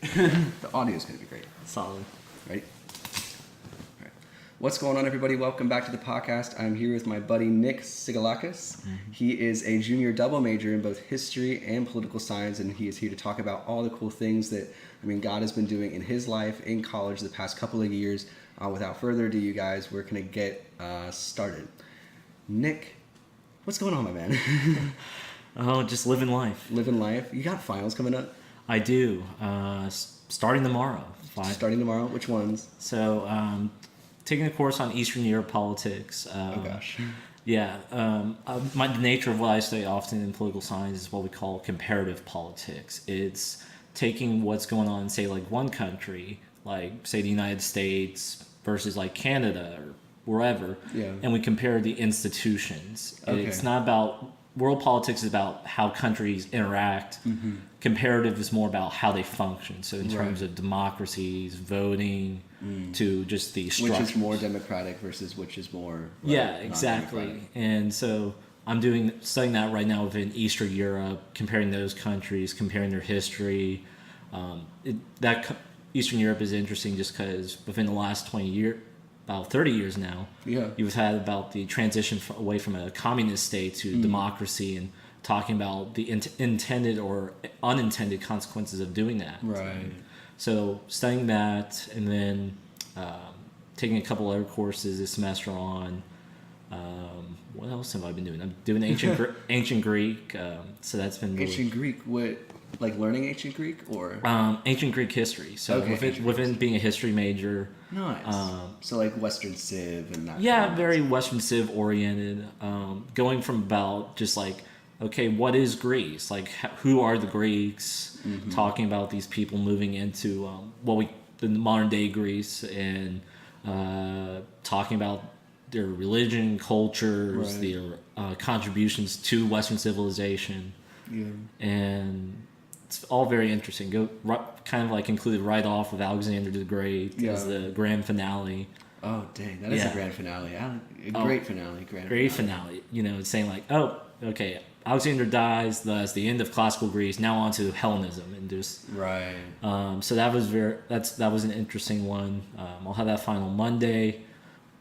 The audio is going to be great. Solid. Ready? All right. What's going on, everybody? Welcome back to the podcast. I'm here with my buddy Nick Ciggelakis. He is a junior double major in both history and political science, and he is here to talk about all the cool things that, God has been doing in his life in college the past couple of years. Without further ado, you guys, we're going to get started. Nick, what's going on, my man? Oh, just living life. Living life. You got finals coming up? I do. Starting tomorrow. Starting tomorrow? Which ones? So, taking a course on Eastern Europe politics. Oh, gosh. Yeah. The nature of what I study often in political science is what we call comparative politics. It's taking what's going on in, say, like one country, like, say, the United States versus, like, Canada or wherever, and we compare the institutions. Okay. It's not about... World politics is about how countries interact. Mm-hmm. Comparative is more about how they function. So in terms of democracies, voting, to just the structure. Which is more democratic versus which is more exactly. And so I'm studying that right now within Eastern Europe, comparing those countries, comparing their history. Eastern Europe is interesting just because within the last 20 years, about 30 years now, you've had about the transition away from a communist state to democracy, and talking about the intended or unintended consequences of doing that. Right. So studying that, and then taking a couple other courses this semester on, what else have I been doing? I'm doing ancient Greek, so that's been really... Ancient Greek, what... Like learning ancient Greek or ancient Greek history. So within being a history major, nice. So like Western Civ and that. Yeah, very Western Civ oriented. Going from about just like, okay, what is Greece? Like, who are the Greeks? Mm-hmm. Talking about these people moving into the modern day Greece, and talking about their religion, cultures, their contributions to Western civilization. Yeah. And it's all very interesting. Kind of like included right off with Alexander the Great as the grand finale. Oh, dang. That is a grand finale. Great finale. Great finale. It's saying like, oh, okay, Alexander dies, that's the end of classical Greece, now on to Hellenism. And just... Right. So that was that was an interesting one. I'll have that final Monday.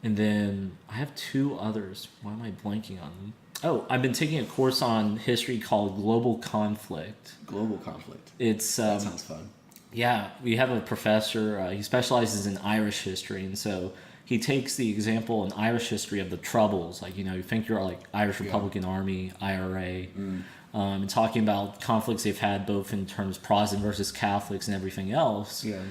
And then I have two others. Why am I blanking on them? Oh, I've been taking a course on history called Global Conflict. Global Conflict. That sounds fun. Yeah, we have a professor. He specializes in Irish history, and so he takes the example in Irish history of the Troubles. Like, you think you're like Irish Republican Army, IRA, and talking about conflicts they've had both in terms of Protestant versus Catholics and everything else. Yeah.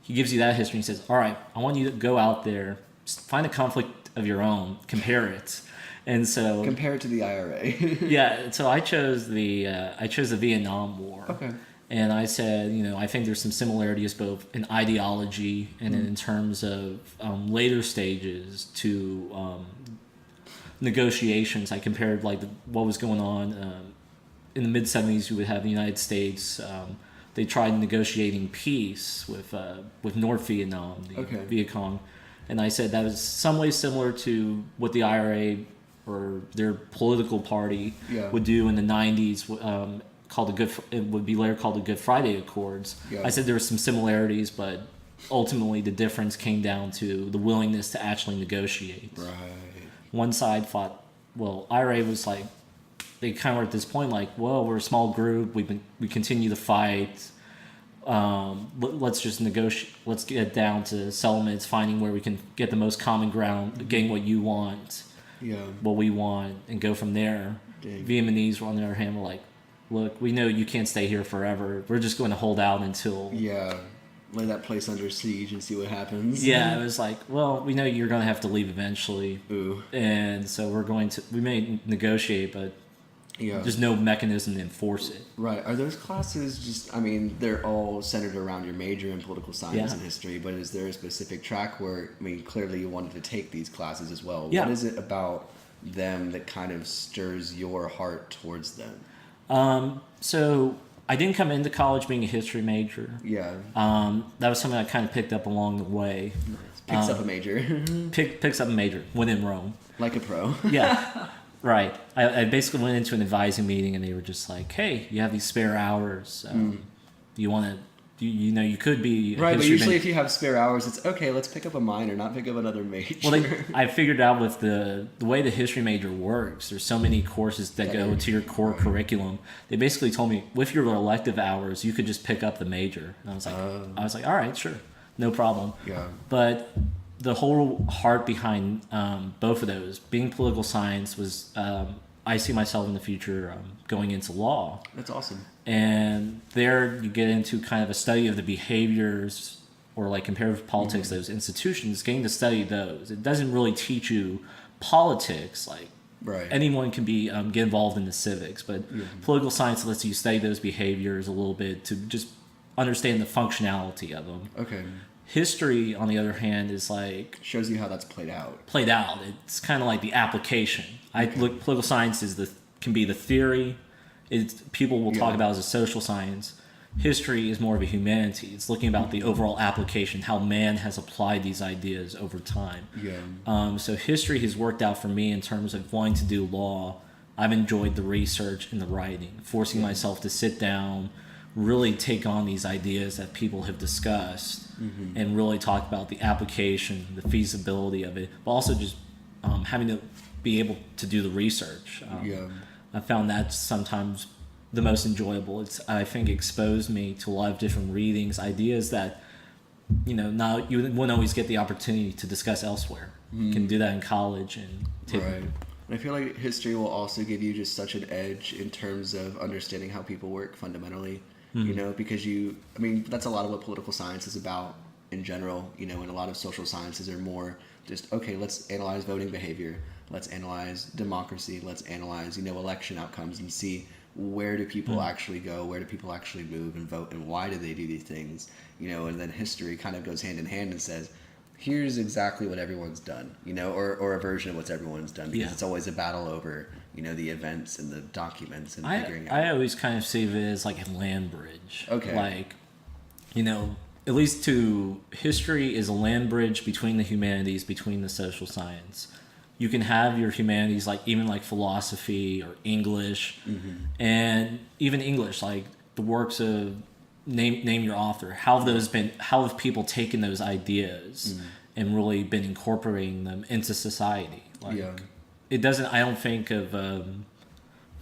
He gives you that history and he says, all right, I want you to go out there, find a conflict of your own, compare it. And so compare it to the IRA. Yeah, so I chose the Vietnam War. Okay. And I said, I think there's some similarities both in ideology and in terms of later stages to negotiations. I compared like what was going on in the mid '70s. You would have the United States. They tried negotiating peace with North Vietnam, the Viet Cong, and I said that was some ways similar to what the IRA or their political party would do in the 90s, it would be later called the Good Friday Accords. Yeah. I said there were some similarities, but ultimately the difference came down to the willingness to actually negotiate. Right. One side thought, IRA was like, they kind of were at this point like, well, we're a small group, we continue to fight. Let's just negotiate. Let's get down to settlements, finding where we can get the most common ground, getting what you want. What we want, and go from there. Dang. Vietnamese, on the other hand, were like, look, we know you can't stay here forever. We're just going to hold out until... Yeah, lay that place under siege and see what happens. Yeah, it was like, well, we know you're going to have to leave eventually. Ooh. And so we may negotiate, but there's no mechanism to enforce it. Right. Are those classes they're all centered around your major in political science and history, but is there a specific track where, clearly you wanted to take these classes as well. Yeah. What is it about them that kind of stirs your heart towards them? So I didn't come into college being a history major. Yeah. That was something I kind of picked up along the way. Nice. Picks up a major. Picks up a major when in Rome. Like a pro. Yeah. Right. I basically went into an advising meeting and they were just like, hey, you have these spare hours. Do you want to you could be right, but usually if you have spare hours, it's okay. Let's pick up a minor, not pick up another major. Well, I figured out with the way the history major works. There's so many courses that go to your core curriculum. They basically told me with your elective hours, you could just pick up the major. And I was like, all right, sure, no problem. Yeah. But the whole heart behind both of those, being political science, was I see myself in the future going into law. That's awesome. And there you get into kind of a study of the behaviors or like comparative politics, those institutions, getting to study those. It doesn't really teach you politics. Like anyone can be get involved in the civics, but political science lets you study those behaviors a little bit to just understand the functionality of them. Okay. History, on the other hand, is like shows you how that's played out. It's kind of like the application. Political science can be the theory. People will talk about it as a social science. History is more of a humanity. It's looking about the overall application, how man has applied these ideas over time. Yeah. So history has worked out for me in terms of wanting to do law. I've enjoyed the research and the writing, forcing myself to sit down, really take on these ideas that people have discussed, and really talk about the application, the feasibility of it, but also just having to be able to do the research. I found that sometimes the most enjoyable. It's, I think, exposed me to a lot of different readings, ideas that now you wouldn't always get the opportunity to discuss elsewhere. You can do that in college and And I feel like history will also give you just such an edge in terms of understanding how people work fundamentally. Because that's a lot of what political science is about in general, and a lot of social sciences are more just, okay, let's analyze voting behavior, let's analyze democracy, let's analyze, election outcomes and see where do people actually go, where do people actually move and vote, and why do they do these things, and then history kind of goes hand in hand and says, here's exactly what everyone's done, or a version of what everyone's done, because it's always a battle over, the events and the documents and figuring out. I always kind of see it as like a land bridge. Okay. Like, at least to history is a land bridge between the humanities, between the social science. You can have your humanities, like even like philosophy or English, and even English, like the works of name your author. How have people taken those ideas and really been incorporating them into society? It doesn't. I don't think of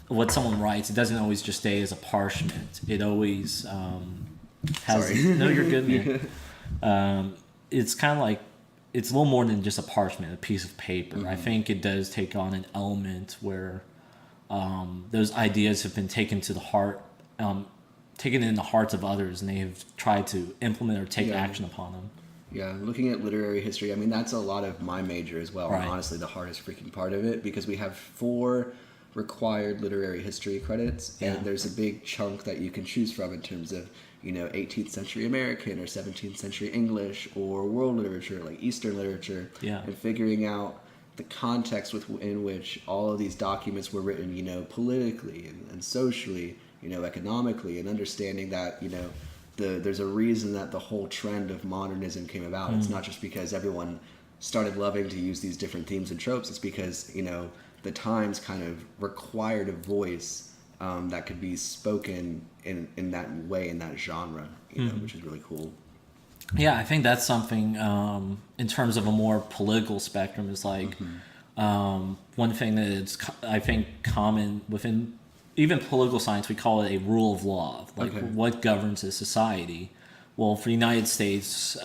what someone writes. It doesn't always just stay as a parchment. It always has. Sorry. No, you're good, man. It's kind of like, it's a little more than just a parchment, a piece of paper. I think it does take on an element where those ideas have been taken to the heart, taken in the hearts of others, and they have tried to implement or take action upon them. Yeah, looking at literary history, that's a lot of my major as well. Right. And honestly, the hardest freaking part of it, because we have 4 required literary history credits, and there's a big chunk that you can choose from in terms of 18th century American or 17th century English or world literature, like Eastern literature, and figuring out the context in which all of these documents were written, politically and socially, economically, and understanding that, there's a reason that the whole trend of modernism came about. It's not just because everyone started loving to use these different themes and tropes. It's because, the times kind of required a voice that could be spoken in that way, in that genre, which is really cool. Yeah, I think that's something in terms of a more political spectrum is like one thing that is, I think, common within even political science. We call it a rule of law, like what governs a society. Well, for the United States,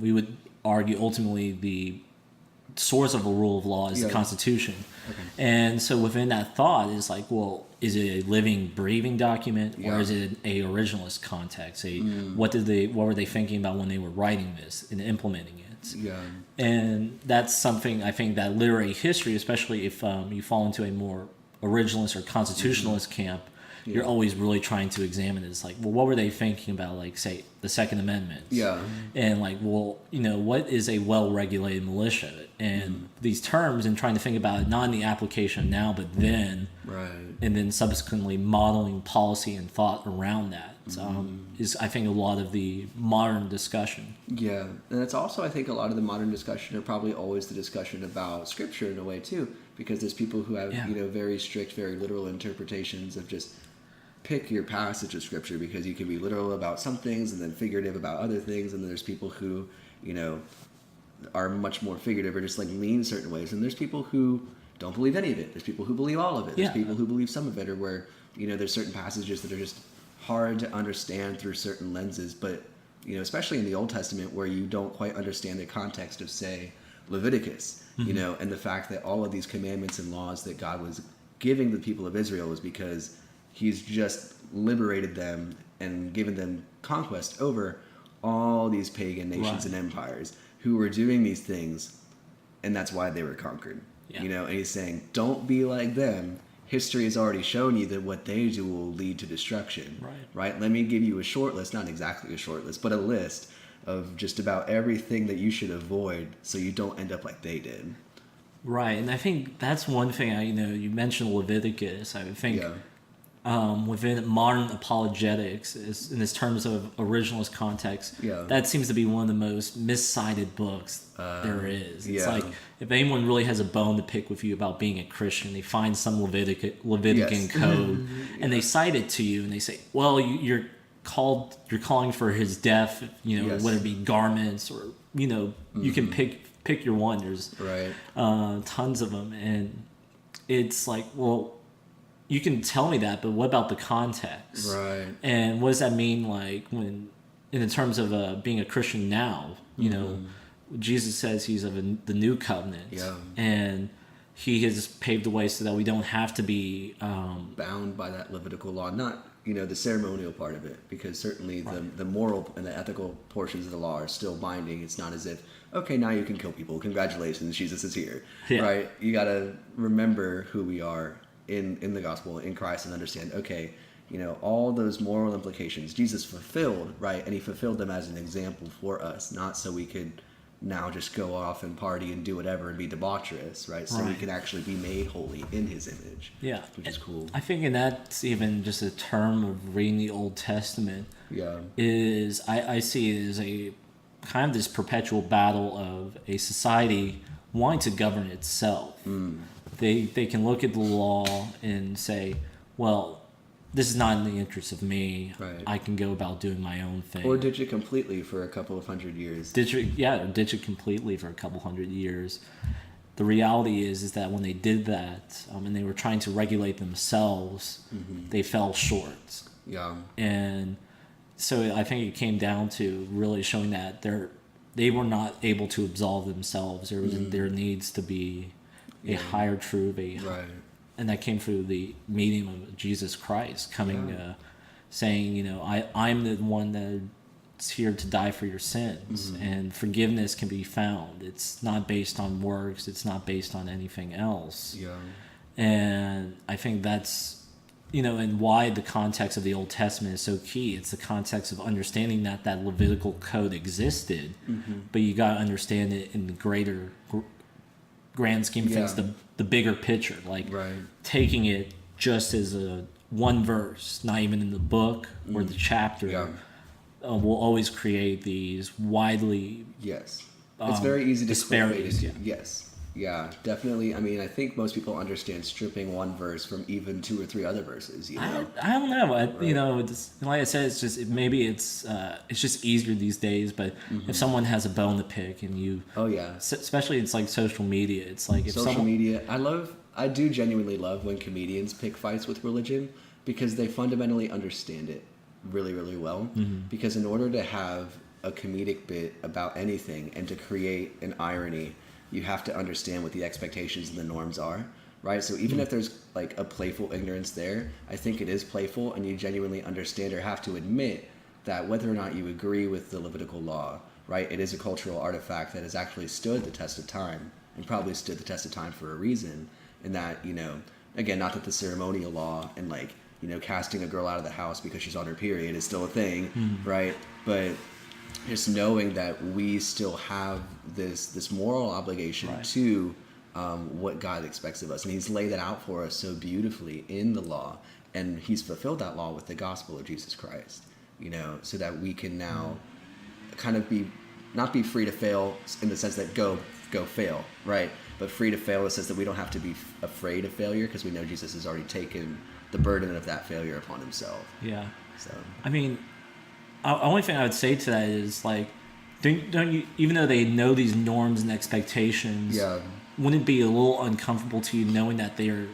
we would argue ultimately the source of a rule of law is the Constitution. And so within that thought is like, well, is it a living, breathing document, or is it a originalist context? What were they thinking about when they were writing this and implementing it? And that's something I think that literary history, especially if you fall into a more originalist or constitutionalist camp, you're always really trying to examine it. It's like, well, what were they thinking about, like, say, the Second Amendment? And like, well, what is a well-regulated militia? And these terms, and trying to think about it not in the application now, but then, and then subsequently modeling policy and thought around that is, I think, a lot of the modern discussion. Yeah, and it's also, I think, a lot of the modern discussion are probably always the discussion about scripture in a way too, because there's people who have very strict, very literal interpretations of just pick your passage of scripture, because you can be literal about some things and then figurative about other things, and then there's people who, you know, are much more figurative or just like lean certain ways, and there's people who don't believe any of it. There's people who believe all of it. There's people who believe some of it, or where, you know, there's certain passages that are just hard to understand through certain lenses, but, you know, especially in the Old Testament, where you don't quite understand the context of, say, Leviticus, you know, and the fact that all of these commandments and laws that God was giving the people of Israel was because he's just liberated them and given them conquest over all these pagan nations and empires who were doing these things, and that's why they were conquered. You know, and he's saying, don't be like them. History has already shown you that what they do will lead to destruction. Right? Let me give you a short list, not exactly a short list, but a list of just about everything that you should avoid so you don't end up like they did. Right, and I think that's one thing. You know, you mentioned Leviticus. I think within modern apologetics, in this terms of originalist context, that seems to be one of the most miscited books there is. It's like, if anyone really has a bone to pick with you about being a Christian, they find some Levitican code and they cite it to you, and they say, well, you're calling for his death, you know, whether it be garments or, you know, you can pick your one. There's tons of them, and it's like, well, you can tell me that, but what about the context? And what does that mean, like, when, in the terms of being a Christian now, you know, Jesus says he's of the new covenant, and he has paved the way so that we don't have to be bound by that Levitical law, not, you know, the ceremonial part of it, because certainly the moral and the ethical portions of the law are still binding. It's not as if, okay, now you can kill people, congratulations, Jesus is here, right? You got to remember who we are in the gospel, in Christ, and understand, okay, you know, all those moral implications Jesus fulfilled, right? And he fulfilled them as an example for us, not so we could now just go off and party and do whatever and be debaucherous, right? So we can actually be made holy in his image, which is cool. I think, and that's even just a term of reading the Old Testament, is I see it as a kind of this perpetual battle of a society wanting to govern itself. They can look at the law and say, well, this is not in the interest of me. I can go about doing my own thing. Or ditch it completely for a couple of hundred years. Ditch it completely for a couple hundred years. The reality is that when they did that, and they were trying to regulate themselves, they fell short. And so I think it came down to really showing that they were not able to absolve themselves. There needs to be a higher truth, and that came through the medium of Jesus Christ coming, saying, you know, I'm the one that's here to die for your sins, and forgiveness can be found. It's not based on works. It's not based on anything else. And I think that's, you know, and why the context of the Old Testament is so key. It's the context of understanding that Levitical code existed, but you got to understand it in the greater grand scheme of things, the bigger picture, like taking it just as a one verse, not even in the book or the chapter, will always create these widely it's very easy to disparities. Definitely. I mean, I think most people understand stripping one verse from even 2 or 3 other verses. You know? I don't know. You know, like I said, it's just maybe it's just easier these days. But if someone has a bone to pick, and you, especially it's like social media. It's like if social media. I do genuinely love when comedians pick fights with religion, because they fundamentally understand it really, really well. Because in order to have a comedic bit about anything and to create an irony, you have to understand what the expectations and the norms are, right? So even if there's like a playful ignorance there, I think it is playful, and you genuinely understand or have to admit that whether or not you agree with the Levitical law, right, it is a cultural artifact that has actually stood the test of time, and probably stood the test of time for a reason. And that, you know, again, not that the ceremonial law and, like, you know, casting a girl out of the house because she's on her period is still a thing, right? But just knowing that we still have this moral obligation to what God expects of us, and he's laid that out for us so beautifully in the law, and he's fulfilled that law with the gospel of Jesus Christ, you know, so that we can now kind of not be free to fail in the sense that go fail, right? But free to fail in the sense that we don't have to be afraid of failure, because we know Jesus has already taken the burden of that failure upon himself. Yeah. So I mean, the only thing I would say to that is like, don't you, even though they know these norms and expectations, wouldn't it be a little uncomfortable to you knowing that they're,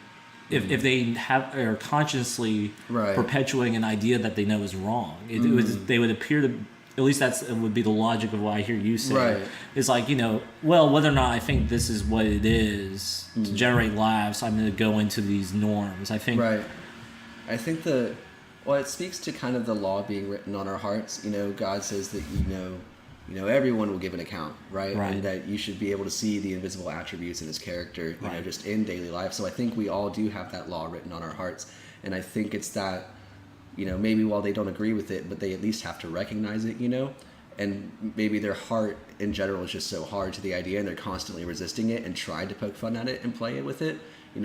if they are consciously perpetuating an idea that they know is wrong, they would appear to, at least it would be the logic of what I hear you say. It's like, well, whether or not I think this is what it is to generate laughs, I'm going to go into these norms. I think. Right. I think it speaks to kind of the law being written on our hearts. God says that everyone will give an account, right? And that you should be able to see the invisible attributes in his character, just in daily life. So I think we all do have that law written on our hearts. And I think it's that, maybe while they don't agree with it, but they at least have to recognize it, and maybe their heart in general is just so hard to the idea and they're constantly resisting it and trying to poke fun at it and play it with it,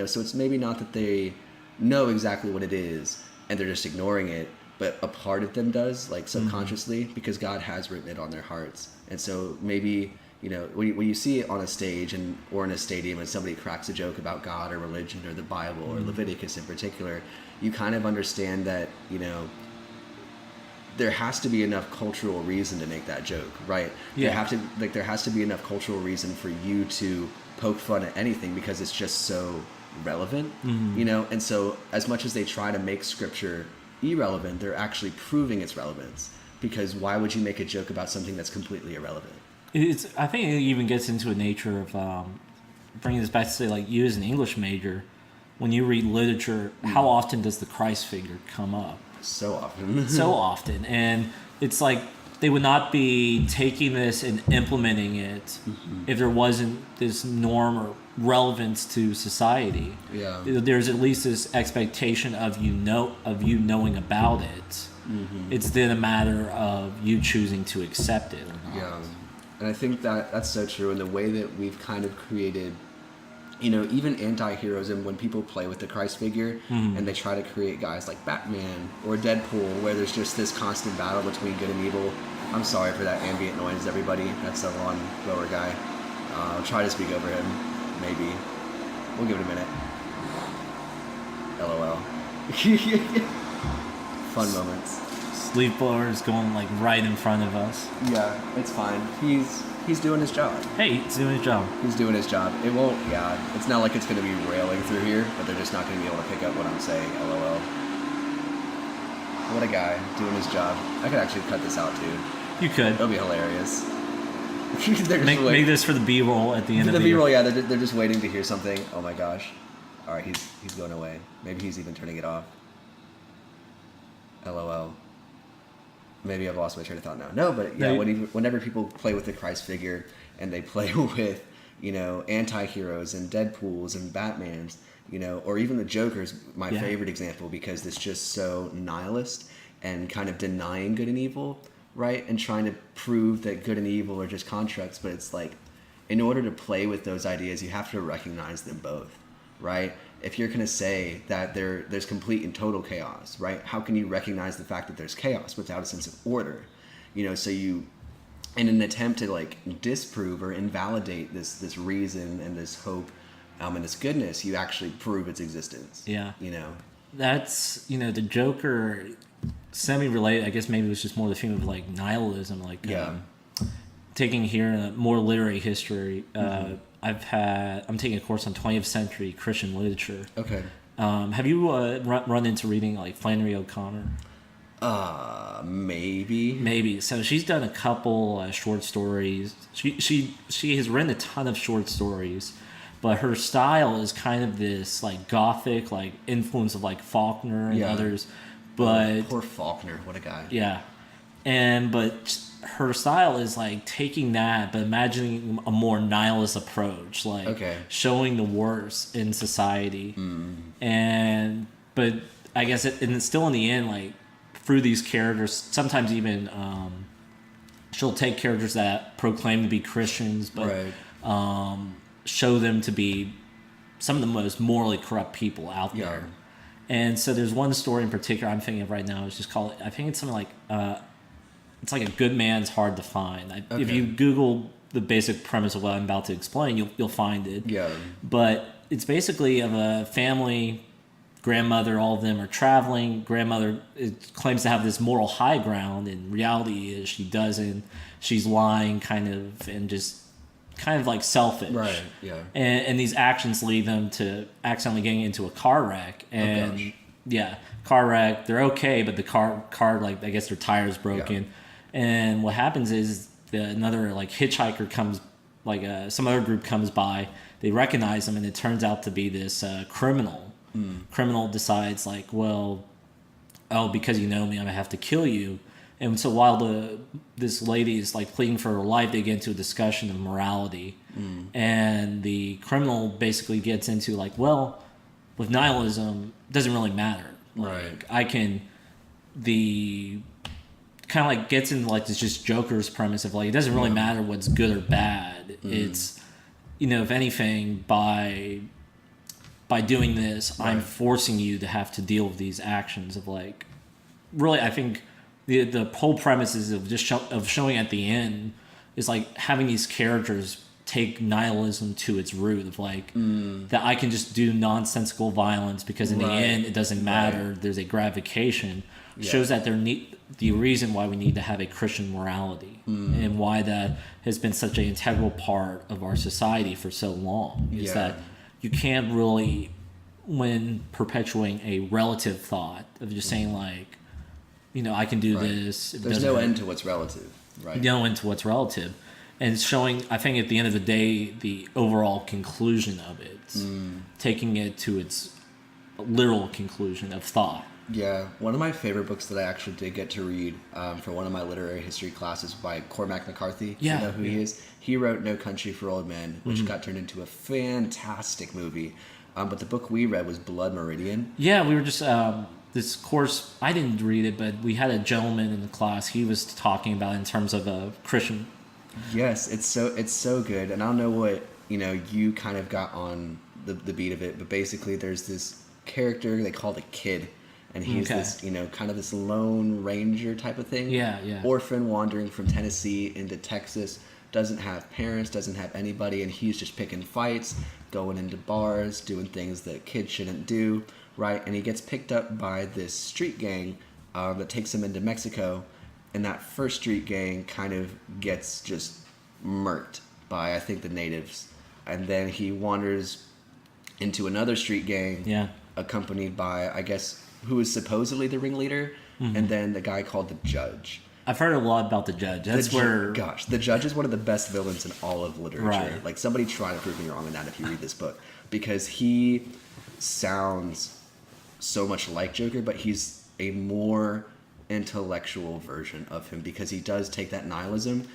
so it's maybe not that they know exactly what it is and they're just ignoring it, but a part of them does, like subconsciously, because God has written it on their hearts. And so maybe, when you see it on a stage or in a stadium and somebody cracks a joke about God or religion or the Bible or Leviticus in particular, you kind of understand that, there has to be enough cultural reason to make that joke, right? Yeah. There has to be enough cultural reason for you to poke fun at anything because it's just so relevant, And so as much as they try to make scripture irrelevant, they're actually proving its relevance, because why would you make a joke about something that's completely irrelevant? I think it even gets into a nature of bringing this back to say, like, you as an English major, when you read literature, how often does the Christ figure come up? So often. So often. And it's like they would not be taking this and implementing it if there wasn't this norm or relevance to society. Yeah. There's at least this expectation of you knowing about it. It's then a matter of you choosing to accept it or not. Yeah. And I think that's so true. And the way that we've kind of created, even anti-heroes, and when people play with the Christ figure and they try to create guys like Batman or Deadpool, where there's just this constant battle between good and evil. I'm sorry for that ambient noise, everybody. That's the lawn blower guy. I'll try to speak over him, maybe. We'll give it a minute. LOL. Fun moments. Leaf blower is going like right in front of us. Yeah, it's fine. He's doing his job. Hey, he's doing his job. He's doing his job. It won't, it's not like it's going to be railing through here, but they're just not going to be able to pick up what I'm saying, LOL. What a guy, doing his job. I could actually cut this out, too. You could. It'll be hilarious. Make this for the B-roll at the end of the B-roll, yeah, they're just waiting to hear something. Oh my gosh. Alright, he's going away. Maybe he's even turning it off. LOL. Maybe I've lost my train of thought now. No, but yeah, whenever people play with the Christ figure and they play with, anti-heroes and Deadpools and Batmans, or even the Joker's my favorite example, because it's just so nihilist and kind of denying good and evil, right? And trying to prove that good and evil are just constructs. But it's like, in order to play with those ideas, you have to recognize them both, right? If you're going to say that there's complete and total chaos, right? How can you recognize the fact that there's chaos without a sense of order? So you, in an attempt to like disprove or invalidate this reason and this hope and this goodness, you actually prove its existence. Yeah. That's, the Joker, semi-related, I guess maybe it was just more the theme of like nihilism, like taking here a more literary history. I'm taking a course on 20th century Christian literature. Okay. Have you run into reading like Flannery O'Connor? Maybe. Maybe. So she's done a couple short stories. She has written a ton of short stories, but her style is kind of this like gothic, like influence of like Faulkner and others. But poor Faulkner, what a guy. Yeah, but her style is like taking that, but imagining a more nihilist approach, like showing the worst in society. But I guess it's still in the end, like through these characters, sometimes even she'll take characters that proclaim to be Christians, but show them to be some of the most morally corrupt people out there. And so there's one story in particular I'm thinking of right now. It's just called, I think it's something like, it's like A Good Man's Hard to Find. If you Google the basic premise of what I'm about to explain, you'll find it. Yeah. But it's basically of a family grandmother, all of them are traveling. Grandmother claims to have this moral high ground, and reality is she doesn't. She's lying, kind of, and just kind of like selfish. Right. Yeah. And these actions lead them to accidentally getting into a car wreck. And car wreck. They're okay, but the car like I guess their tire's broken. Yeah. And what happens is another like hitchhiker comes, like some other group comes by. They recognize them, and it turns out to be this criminal. Criminal decides like, well, because you know me, I'm gonna have to kill you. And so while this lady is like pleading for her life, they get into a discussion of morality, and the criminal basically gets into like, well, with nihilism, it doesn't really matter. Like, I can kind of like gets into like this just Joker's premise of like, it doesn't really matter what's good or bad. It's, if anything, by doing this, I'm forcing you to have to deal with these actions of like, really, I think the whole premise is of just showing at the end is like having these characters take nihilism to its root of like that I can just do nonsensical violence because in the end it doesn't matter. There's a gratification. Shows that the reason why we need to have a Christian morality and why that has been such an integral part of our society for so long is that you can't really, when perpetuating a relative thought of just saying like, I can do this. There's no end to what's relative, right? No end to what's relative. And it's showing, I think at the end of the day, the overall conclusion of it, taking it to its literal conclusion of thought. Yeah, one of my favorite books that I actually did get to read for one of my literary history classes by Cormac McCarthy. Yeah. You know who he is? He wrote No Country for Old Men, which got turned into a fantastic movie. But the book we read was Blood Meridian. Yeah, we were just, this course, I didn't read it, but we had a gentleman in the class. He was talking about it in terms of a Christian. Yes, it's so good. And I don't know what, you kind of got on the beat of it, but basically there's this character they call the Kid. And he's this, kind of this lone ranger type of thing. Yeah. Orphan wandering from Tennessee into Texas, doesn't have parents, doesn't have anybody, and he's just picking fights, going into bars, doing things that kids shouldn't do, right? And he gets picked up by this street gang that takes him into Mexico, and that first street gang kind of gets just murked by, I think, the natives. And then he wanders into another street gang, accompanied by, I guess, who is supposedly the ringleader, and then the guy called the Judge. I've heard a lot about the Judge. The Judge is one of the best villains in all of literature. Right. Like, somebody try to prove me wrong on that if you read this book, because he sounds so much like Joker, but he's a more intellectual version of him, because he does take that nihilism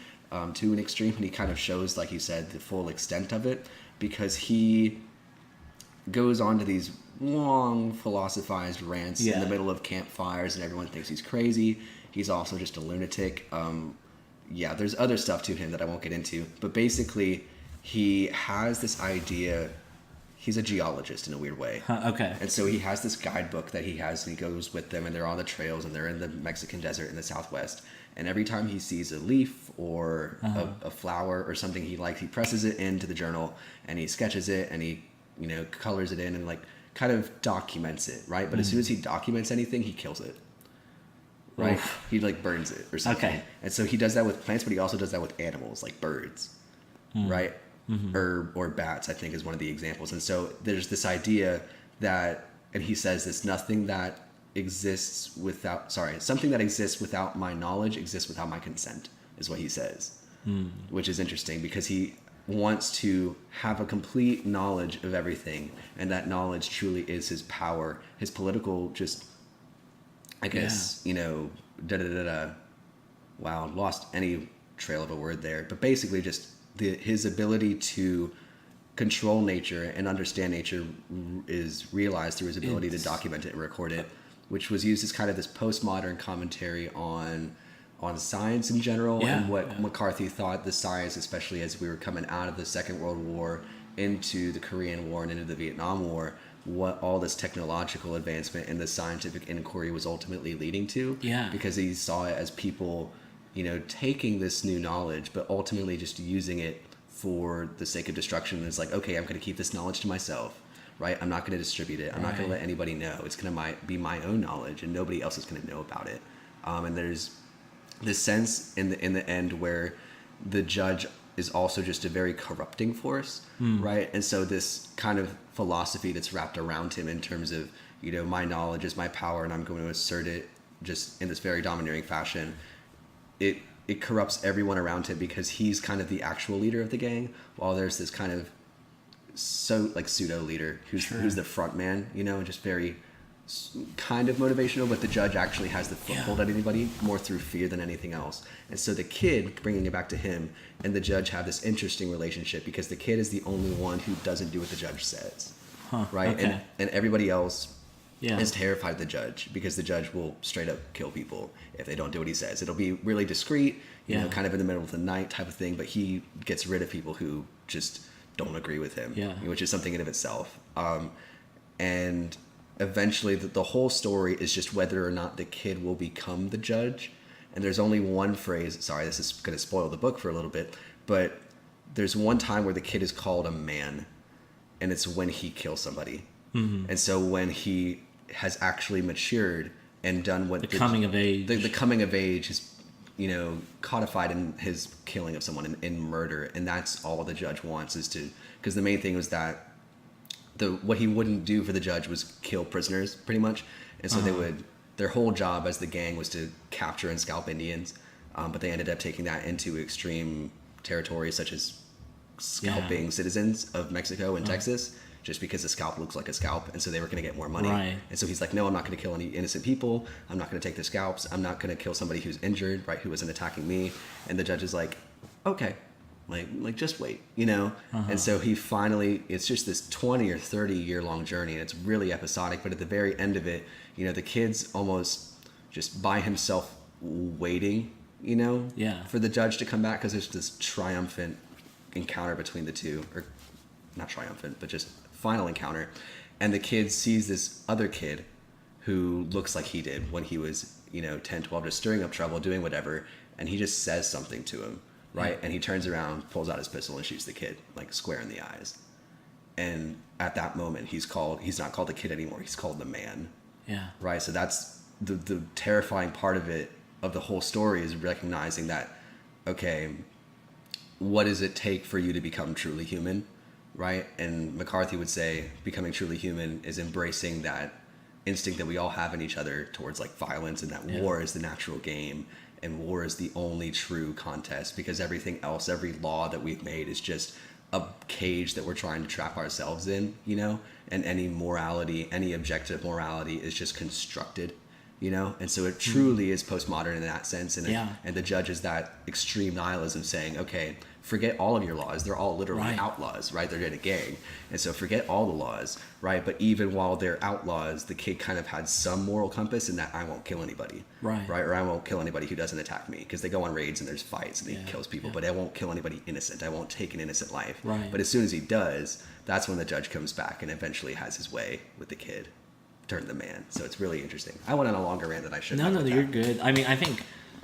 to an extreme, and he kind of shows, like you said, the full extent of it, because he goes on to these long philosophized rants in the middle of campfires, and everyone thinks he's crazy. He's also just a lunatic. There's other stuff to him that I won't get into, but basically he has this idea. He's a geologist in a weird way. Okay. And so he has this guidebook that he has, and he goes with them, and they're on the trails, and they're in the Mexican desert in the Southwest. And every time he sees a leaf or a flower or something he likes, he presses it into the journal, and he sketches it, and he colors it in, and like kind of documents it, right? But as soon as he documents anything, he kills it, right? Oof. He like burns it or something. Okay. And so he does that with plants, but he also does that with animals like birds, right? Or bats, I think, is one of the examples. And so there's this idea that, and he says this, something that exists without my knowledge exists without my consent, is what he says, which is interesting, because he wants to have a complete knowledge of everything, and that knowledge truly is his power, his political, just, I guess, wow, lost any trail of a word there, but basically just his ability to control nature and understand nature is realized through his ability to document it and record it, which was used as kind of this postmodern commentary on science in general, and what McCarthy thought the science, especially as we were coming out of the Second World War into the Korean War and into the Vietnam War, what all this technological advancement and the scientific inquiry was ultimately leading to. Yeah. Because he saw it as people, taking this new knowledge, but ultimately just using it for the sake of destruction. And it's like, okay, I'm going to keep this knowledge to myself, right? I'm not going to distribute it. I'm not going to let anybody know. It's going to be my own knowledge, and nobody else is going to know about it. And there's this sense in the end where the judge is also just a very corrupting force, right? And so this kind of philosophy that's wrapped around him in terms of, you know, my knowledge is my power and I'm going to assert it just in this very domineering fashion. It corrupts everyone around him because he's kind of the actual leader of the gang, while there's this kind of pseudo leader who's the front man, you know, and just very kind of motivational, but the judge actually has the foothold at anybody more through fear than anything else. And so the kid, bringing it back to him, and the judge have this interesting relationship because the kid is the only one who doesn't do what the judge says, right? Okay. And everybody else is terrified of the judge because the judge will straight up kill people if they don't do what he says. It'll be really discreet, you know, kind of in the middle of the night type of thing, but he gets rid of people who just don't agree with him, which is something in of itself. And eventually the whole story is just whether or not the kid will become the judge. And there's only one phrase, sorry, this is going to spoil the book for a little bit, but there's one time where the kid is called a man, and it's when he kills somebody. And so when he has actually matured and done what the coming of age, the coming of age is, you know, codified in his killing of someone in murder. And that's all the judge wants is to, because the main thing was that what he wouldn't do for the judge was kill prisoners pretty much. And so their whole job as the gang was to capture and scalp Indians. But they ended up taking that into extreme territories such as scalping citizens of Mexico and Texas, just because a scalp looks like a scalp. And so they were going to get more money. Right. And so he's like, no, I'm not going to kill any innocent people. I'm not going to take their scalps. I'm not going to kill somebody who's injured, right, who isn't attacking me. And the judge is like, okay. Like just wait, you know? And so he finally, it's just this 20 or 30 year long journey, and it's really episodic, but at the very end of it, you know, the kid's almost just by himself waiting, you know, for the judge to come back, because there's this triumphant encounter between the two, or not triumphant, but just final encounter. And the kid sees this other kid who looks like he did when he was, you know, 10, 12, just stirring up trouble, doing whatever, and he just says something to him. Right, and he turns around, pulls out his pistol, and shoots the kid like square in the eyes. And at that moment, he's not called the kid anymore. He's called the man. Yeah. Right. So that's the terrifying part of it, of the whole story, is recognizing that, okay, what does it take for you to become truly human, right? And McCarthy would say, becoming truly human is embracing that instinct that we all have in each other towards like violence, and that war is the natural game. And war is the only true contest, because everything else, every law that we've made is just a cage that we're trying to trap ourselves in, you know? And any morality, any objective morality is just constructed, you know? And so it truly is postmodern in that sense. And and the judge is that extreme nihilism, saying, okay, forget all of your laws. They're all literally outlaws, right? They're in a gang. And so forget all the laws, right? But even while they're outlaws, the kid kind of had some moral compass in that I won't kill anybody, right? Or I won't kill anybody who doesn't attack me, because they go on raids and there's fights and he kills people, but I won't kill anybody innocent. I won't take an innocent life. Right. But as soon as he does, that's when the judge comes back and eventually has his way with the kid, turn the man. So it's really interesting. I went on a longer rant than I should. No, you're good. I mean, I think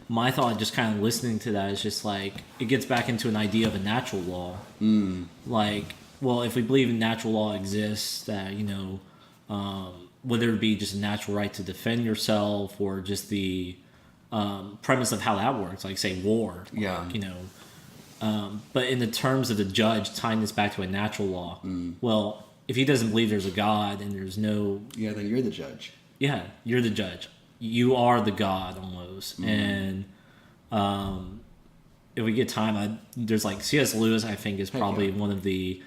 my thought, just kind of listening to that, is just like, it gets back into an idea of a natural law. Like, well, if we believe in natural law exists, that, you know, whether it be just a natural right to defend yourself, or just the premise of how that works, like say war, like, you know, but in the terms of the judge tying this back to a natural law, well, if he doesn't believe there's a God and there's no, then you're the judge. Yeah, you're the judge. You are the God almost. And if we get time, there's like C.S. Lewis, I think, is probably one of the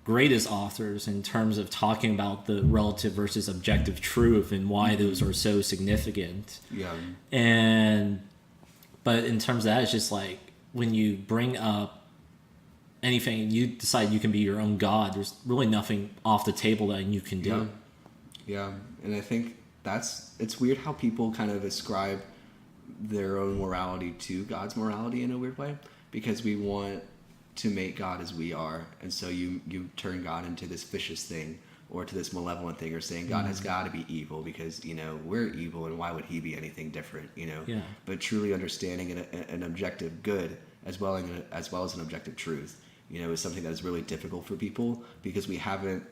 greatest authors in terms of talking about the relative versus objective truth and why those are so significant. But in terms of that, it's just like, when you bring up anything, you decide you can be your own God, there's really nothing off the table that you can do. And I think it's weird how people kind of ascribe their own morality to God's morality in a weird way, because we want to make God as we are. And so you turn God into this vicious thing, or to this malevolent thing, or saying God has got to be evil because, you know, we're evil, and why would he be anything different, you know? But truly understanding an objective good as well as an objective truth, you know, is something that is really difficult for people, because we haven't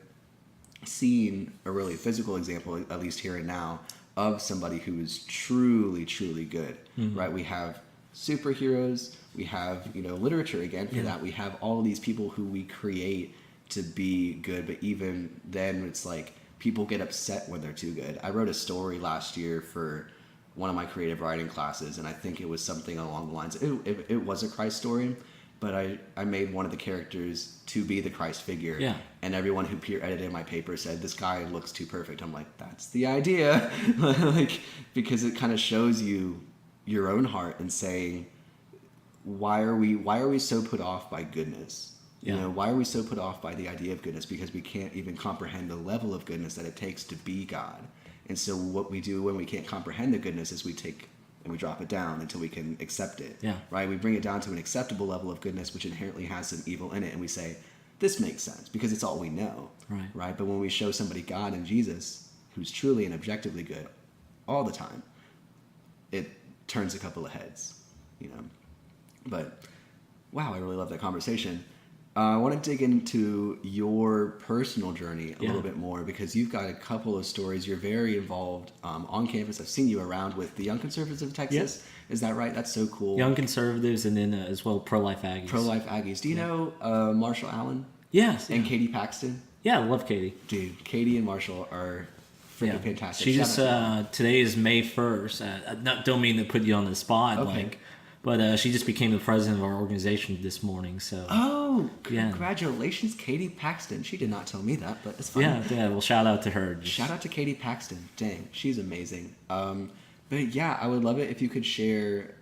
seen a really physical example, at least here and now, of somebody who is truly, truly good, right? We have superheroes, we have, literature again for that. We have all of these people who we create to be good, but even then it's like people get upset when they're too good. I wrote a story last year for one of my creative writing classes, and I think it was something along the lines, it was a Christ story, but I made one of the characters to be the Christ figure. Yeah. And everyone who peer edited my paper said, this guy looks too perfect. I'm like, that's the idea. Like, because it kind of shows you your own heart and saying, why are we so put off by goodness? Why are we so put off by the idea of goodness? Because we can't even comprehend the level of goodness that it takes to be God. And so what we do when we can't comprehend the goodness is we take and we drop it down until we can accept it. Yeah. Right? We bring it down to an acceptable level of goodness, which inherently has some evil in it, and we say, this makes sense because it's all we know. Right? But when we show somebody God and Jesus, who's truly and objectively good all the time, it turns a couple of heads. But wow, I really love that conversation. I want to dig into your personal journey a little bit more because you've got a couple of stories. You're very involved on campus. I've seen you around with the Young Conservatives of Texas. Yep. Is that right? That's so cool. Young Conservatives and then as well Pro-Life Aggies. Pro-Life Aggies. Do you know Marshall Allen? Yes. And Katie Paxton? Yeah, I love Katie. Dude, Katie and Marshall are freaking fantastic. She just, today is May 1st. Don't mean to put you on the spot. Okay. But she just became the president of our organization this morning. So. Oh, congratulations, Katie Paxton. She did not tell me that, but it's fine. Yeah. Well, shout out to her. Shout out to Katie Paxton. Dang, she's amazing. But yeah, I would love it if you could share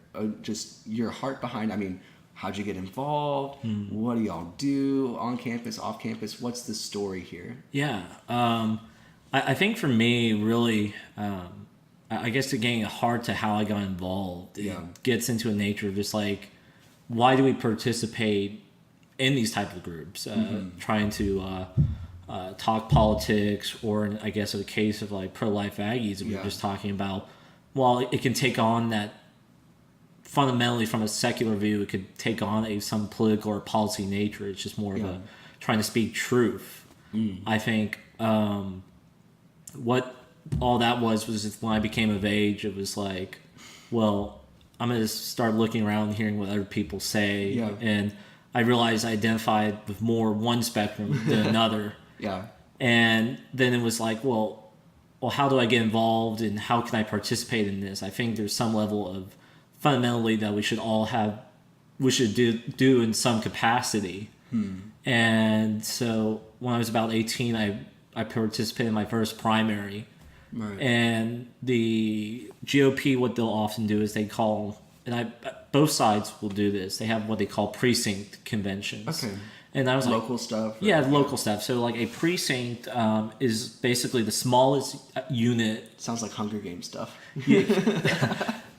just your heart behind. I mean, how'd you get involved? What do y'all do on campus, off campus? What's the story here? Yeah, I think for me, really. I guess to getting a heart to how I got involved, it gets into a nature of just like, why do we participate in these type of groups? Trying to talk politics, or I guess in the case of like Pro-Life Aggies, we were just talking about, well, it can take on that fundamentally from a secular view, it could take on some political or policy nature. It's just more of a trying to speak truth. I think what all that was when I became of age, it was like, well, I'm going to start looking around and hearing what other people say. Yeah. And I realized I identified with more one spectrum than another. And then it was like, well, how do I get involved and how can I participate in this? I think there's some level of fundamentally that we should do in some capacity. And so when I was about 18, I participated in my first primary. Right. And the GOP, what they'll often do is they call, and both sides will do this, they have what they call precinct conventions. Okay. And I was local stuff? Yeah, local stuff. So like a precinct is basically the smallest unit. Sounds like Hunger Games stuff.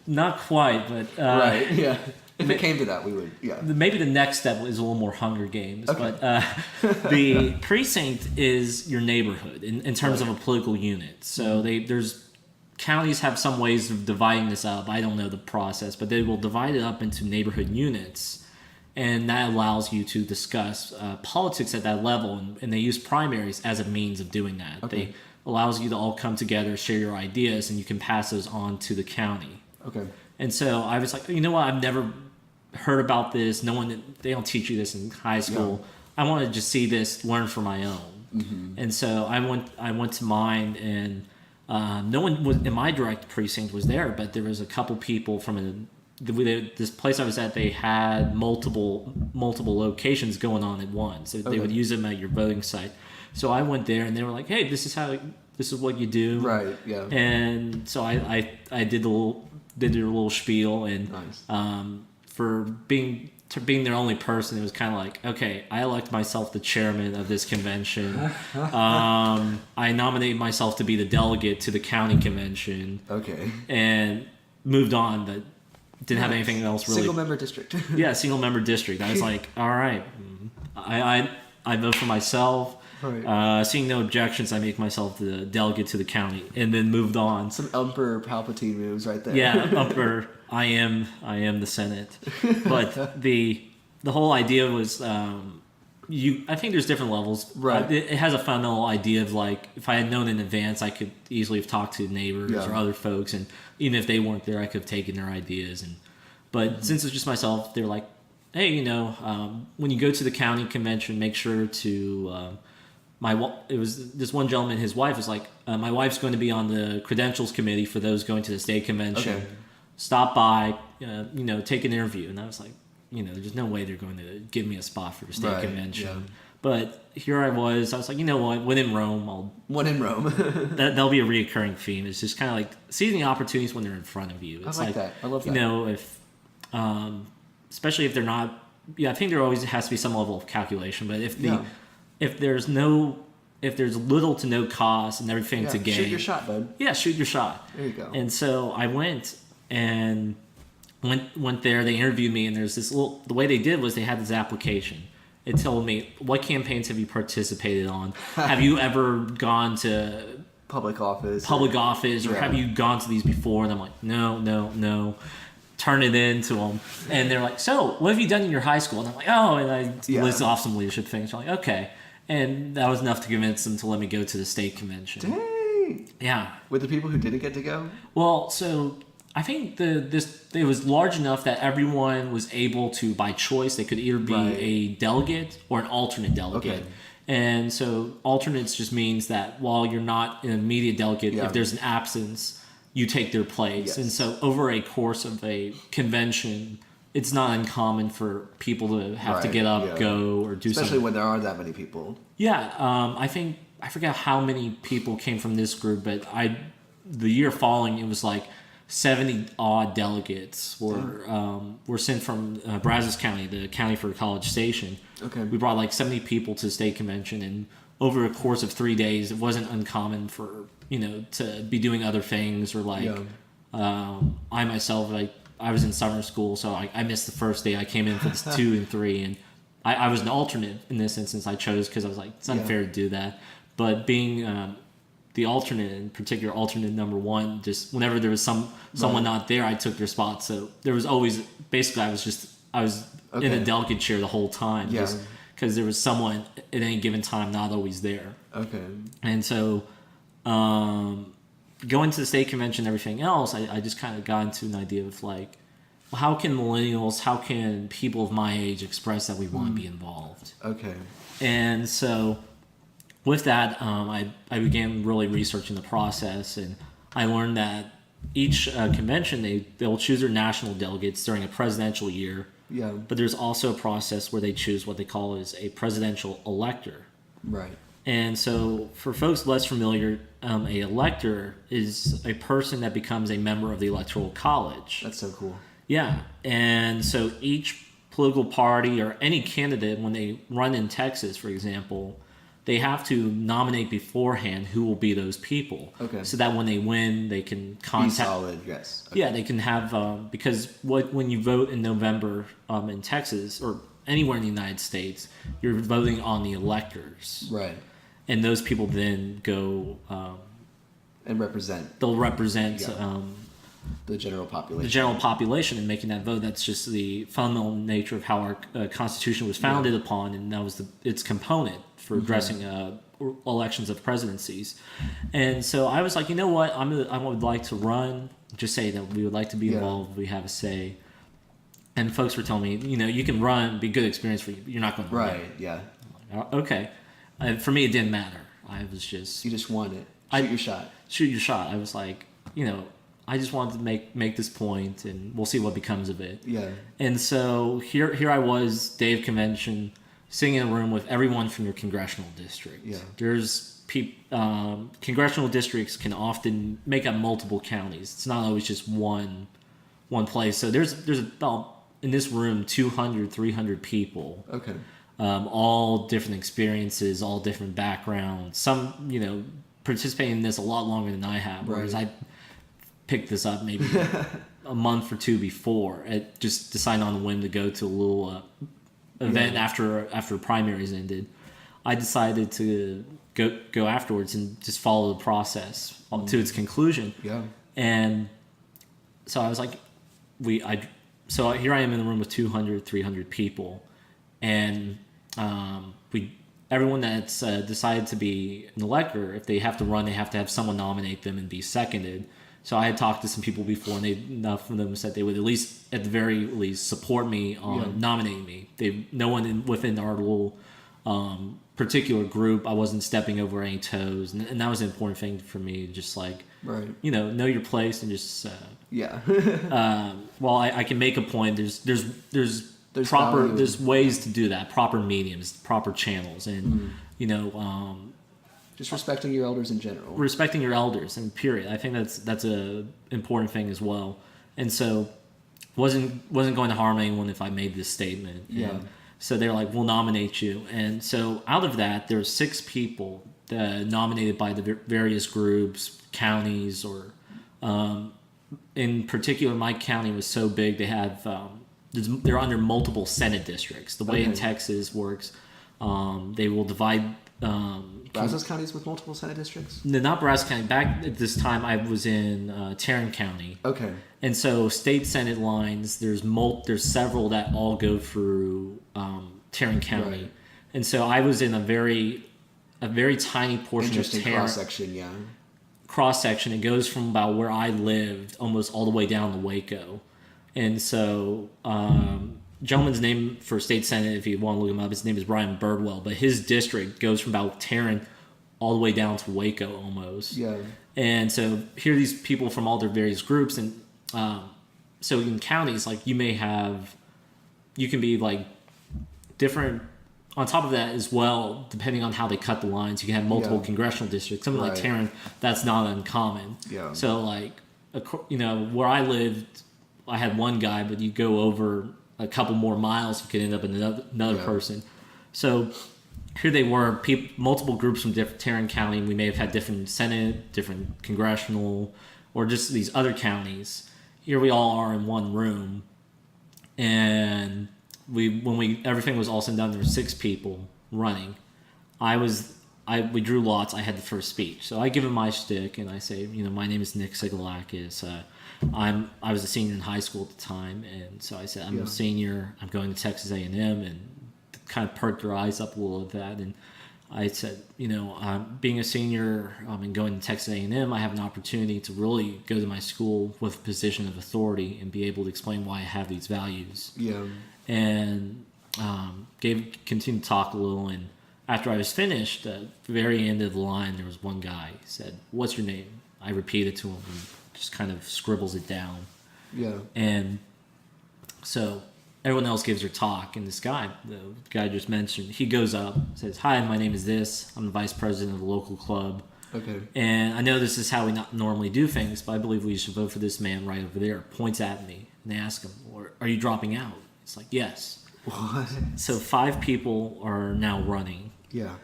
Not quite, but... right, yeah. If it came to that, we would, Maybe the next step is a little more Hunger Games. Okay. But the precinct is your neighborhood in terms of a political unit. So there's counties have some ways of dividing this up. I don't know the process, but they will divide it up into neighborhood units. And that allows you to discuss politics at that level. And they use primaries as a means of doing that. Okay. They allows you to all come together, share your ideas, and you can pass those on to the county. Okay. And so I was like, you know what? I've never heard about this. They don't teach you this in high school. Yeah. I want to just see this, learn for my own. And so I went to mine, and no one was in my direct precinct was there, but there was a couple people from this place I was at. They had multiple locations going on at once. So they would use them at your voting site. So I went there, and they were like, "Hey, this is what you do." Right. Yeah. And so I did their little spiel, and nice. For being their only person, it was kind of like, okay, I elect myself the chairman of this convention. I nominated myself to be the delegate to the county convention. Okay. And moved on, but didn't have anything else really. Single member district. Yeah, single member district. I was like, all right, I vote for myself. Right. Seeing no objections, I make myself the delegate to the county, and then moved on. Some Emperor Palpatine moves right there. Yeah, Emperor. I am the Senate. But the whole idea was I think there's different levels. Right. It has a fundamental idea of like, if I had known in advance, I could easily have talked to neighbors or other folks, and even if they weren't there, I could have taken their ideas. But since it's just myself, they're like, hey, when you go to the county convention, make sure to. It was this one gentleman. His wife was like, my wife's going to be on the credentials committee for those going to the state convention. Okay. Stop by, take an interview, and I was like. There's no way they're going to give me a spot for the state convention. Yeah. But here I was like, you know what? When in Rome, that'll be a reoccurring theme. It's just kind of like seizing the opportunities when they're in front of you. It's I like that. I love that. If, especially if they're not, I think there always has to be some level of calculation. But if there's little to no cost and everything to gain, shoot your shot, bud. Yeah, shoot your shot. There you go. And so I went and. Went there, they interviewed me, and there's the way they did was they had this application. It told me, what campaigns have you participated on? Have you ever gone to public office? Or have you gone to these before? And I'm like, no. Turn it in to them. And they're like, so, what have you done in your high school? And I'm like, oh, and I list off some leadership things. I'm like, okay. And that was enough to convince them to let me go to the state convention. Dang! Yeah. With the people who didn't get to go? Well, so... I think it was large enough that everyone was able to, by choice, they could either be a delegate or an alternate delegate. Okay. And so alternates just means that while you're not an immediate delegate, if there's an absence, you take their place. Yes. And so over a course of a convention, it's not uncommon for people to have to get up, go, or do something. Especially when there aren't that many people. Yeah. I forget how many people came from this group, but the year following, it was like 70 odd delegates were sent from Brazos County, the county for College Station. Okay. We brought like 70 people to the state convention, and over a course of 3 days, it wasn't uncommon for to be doing other things or like I myself I was in summer school, so I missed the first day. I came in for this 2 and 3, and I was an alternate in this instance. I chose because I was like, it's unfair to do that, but being the alternate, in particular alternate number 1, just whenever there was someone not there, I took their spot. So there was always, basically I was in a delegate chair the whole time. Because there was someone at any given time not always there. Okay. And so going to the state convention and everything else, I just kind of got into an idea of like, well, how can people of my age express that we want to be involved? Okay. And so with that, I began really researching the process, and I learned that each convention, they'll choose their national delegates during a presidential year. Yeah. But there's also a process where they choose what they call is a presidential elector. Right. And so for folks less familiar, a elector is a person that becomes a member of the Electoral College. That's so cool. Yeah. And so each political party or any candidate, when they run in Texas, for example, they have to nominate beforehand who will be those people. Okay. So that when they win, they can contact. Be solid, yes. Okay. Yeah, they can have because when you vote in November in Texas or anywhere in the United States, you're voting on the electors. Right. And those people then go and represent. They'll represent the general population. The general population in making that vote. That's just the fundamental nature of how our Constitution was founded upon, and that was its component for addressing elections of presidencies. And so I was like, you know what, I would like to run, just say that we would like to be involved, we have a say. And folks were telling me, you can run, be a good experience for you, but you're not going to run. Right, yeah. Like, okay. For me, it didn't matter. I was just... You just wanted it. Shoot your shot. I was like, I just wanted to make this point, and we'll see what becomes of it. Yeah. And so here I was, day of convention, sitting in a room with everyone from your congressional district. Yeah. There's congressional districts can often make up multiple counties. It's not always just one place. So there's about in this room 200, 300 people. Okay. All different experiences, all different backgrounds. Some participating in this a lot longer than I have. Whereas I picked this up maybe a month or two before. It just decided on a whim to go to a little event after primaries ended. I decided to go afterwards and just follow the process to its conclusion. Yeah. And so I was like, so here I am in the room with 200, 300 people, and everyone that's decided to be an elector, if they have to run, they have to have someone nominate them and be seconded. So I had talked to some people before, and enough of them said they would at the very least, support me on nominating me. No one within our little particular group, I wasn't stepping over any toes, and that was an important thing for me. Just like, know your place and just well, I can make a point. There's ways to do that. Proper mediums, proper channels, and just respecting your elders in general. Respecting your elders, and period. I think that's a important thing as well. And so, wasn't going to harm anyone if I made this statement. Yeah. And so they're like, "We'll nominate you." And so out of that, there's 6 people nominated by the various groups, counties, or in particular, my county was so big they have they're under multiple Senate districts. The way in Texas works, they will divide. Brazos counties with multiple Senate districts? No, not Brazos County. Back at this time, I was in Tarrant County. Okay. And so state Senate lines, there's several that all go through Tarrant County. Right. And so I was in a very tiny portion of Tarrant. Cross-section, yeah. Cross-section. It goes from about where I lived almost all the way down to Waco. And so... gentleman's name for state senate, if you want to look him up, his name is Brian Birdwell, but his district goes from about Tarrant all the way down to Waco almost. Yeah. And so here are these people from all their various groups, and so in counties, like you can be like different. On top of that as well, depending on how they cut the lines, you can have multiple congressional districts. Something like Tarrant, that's not uncommon. Yeah. So like, where I lived, I had one guy, but you go over a couple more miles, you could end up in another person. So here they were, multiple groups from different Tarrant County. We may have had different Senate, different congressional, or just these other counties. Here we all are in one room, and when everything was all said and done, there were 6 people running. We drew lots. I had the first speech, so I give him my shtick, and I say, my name is Nick Ciggelakis. I was a senior in high school at the time, and so I said, I'm a senior. I'm going to Texas A&M, and kind of perked their eyes up a little at that. And I said, being a senior and going to Texas A&M, I have an opportunity to really go to my school with a position of authority and be able to explain why I have these values. Yeah. And continued to talk a little, and after I was finished, at the very end of the line, there was one guy who said, "What's your name?" I repeated to him, and just kind of scribbles it down. Yeah. And so everyone else gives their talk, and this guy, the guy I just mentioned, he goes up, says, "Hi, my name is this. I'm the vice president of the local club. Okay. And I know this is how we not normally do things, but I believe we should vote for this man right over there." Points at me, and they ask him, "Are you dropping out?" It's like, "Yes." What? So 5 people are now running. Yeah.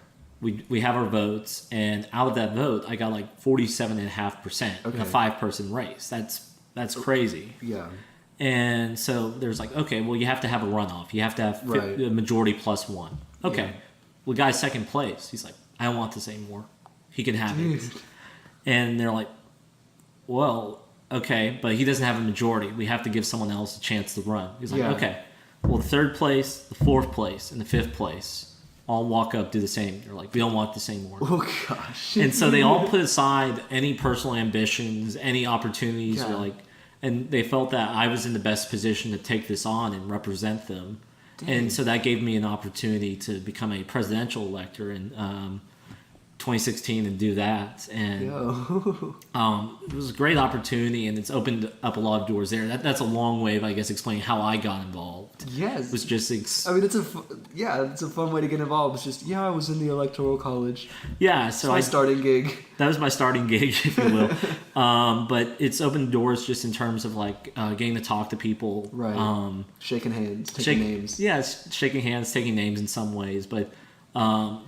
We have our votes, and out of that vote, I got like 47.5% in a 5-person race. That's crazy. Yeah. And so there's like, okay, well, you have to have a runoff. You have to have a majority plus 1. Okay. Yeah. Well, guy's second place. He's like, "I don't want this anymore. He can have it." And they're like, "Well, okay, but he doesn't have a majority. We have to give someone else a chance to run." He's like, "Okay. Well, the 3rd place, the 4th place, and the 5th place all walk up, do the same." They're like, "We don't want this anymore." Oh, gosh. And so they all put aside any personal ambitions, any opportunities, and they felt that I was in the best position to take this on and represent them. Dang. And so that gave me an opportunity to become a presidential elector in 2016 and do that. And it was a great opportunity, and it's opened up a lot of doors there. That's a long way of, I guess, explaining how I got involved. Yes. It was just... it's a fun way to get involved. It's just, I was in the electoral college. Yeah, so my starting gig. That was my starting gig, if you will. But it's opened doors just in terms of, like, getting to talk to people. Right. Shaking hands, taking names. Yeah, shaking hands, taking names in some ways. But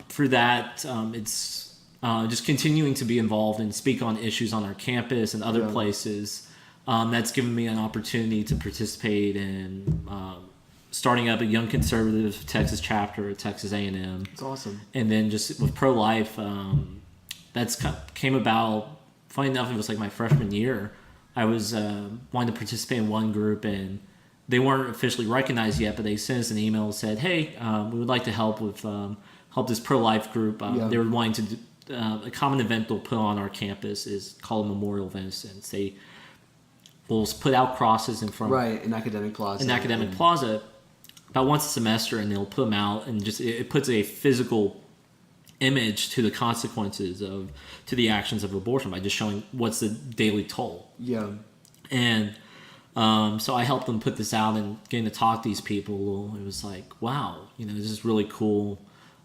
through that, it's... just continuing to be involved and speak on issues on our campus and other places. That's given me an opportunity to participate in starting up a Young Conservative Texas chapter at Texas A&M. That's awesome. And then just with pro-life, came about, funny enough, it was like my freshman year. I was wanting to participate in one group, and they weren't officially recognized yet, but they sent us an email and said, "Hey, we would like to help with help this pro-life group. They were wanting to do, a common event they'll put on our campus is called a Memorial of Innocence. They will put out crosses in front in Academic Plaza. Plaza about once a semester, and they'll put them out, and just it puts a physical image to the consequences to the actions of abortion by just showing what's the daily toll. Yeah. And so I helped them put this out, and getting to talk to these people, it was like, wow, this is really cool.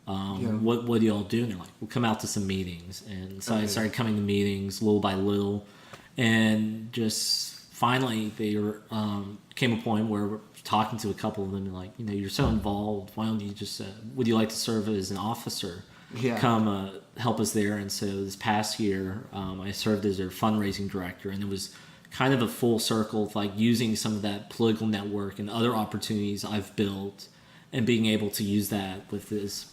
What do y'all do? And they're like, we'll come out to some meetings. And so I started coming to meetings little by little, and just finally there came a point where we're talking to a couple of them, and like, you're so involved, why don't you just would you like to serve as an officer? Come help us there. And so this past year I served as their fundraising director, and it was kind of a full circle of like using some of that political network and other opportunities I've built, and being able to use that with this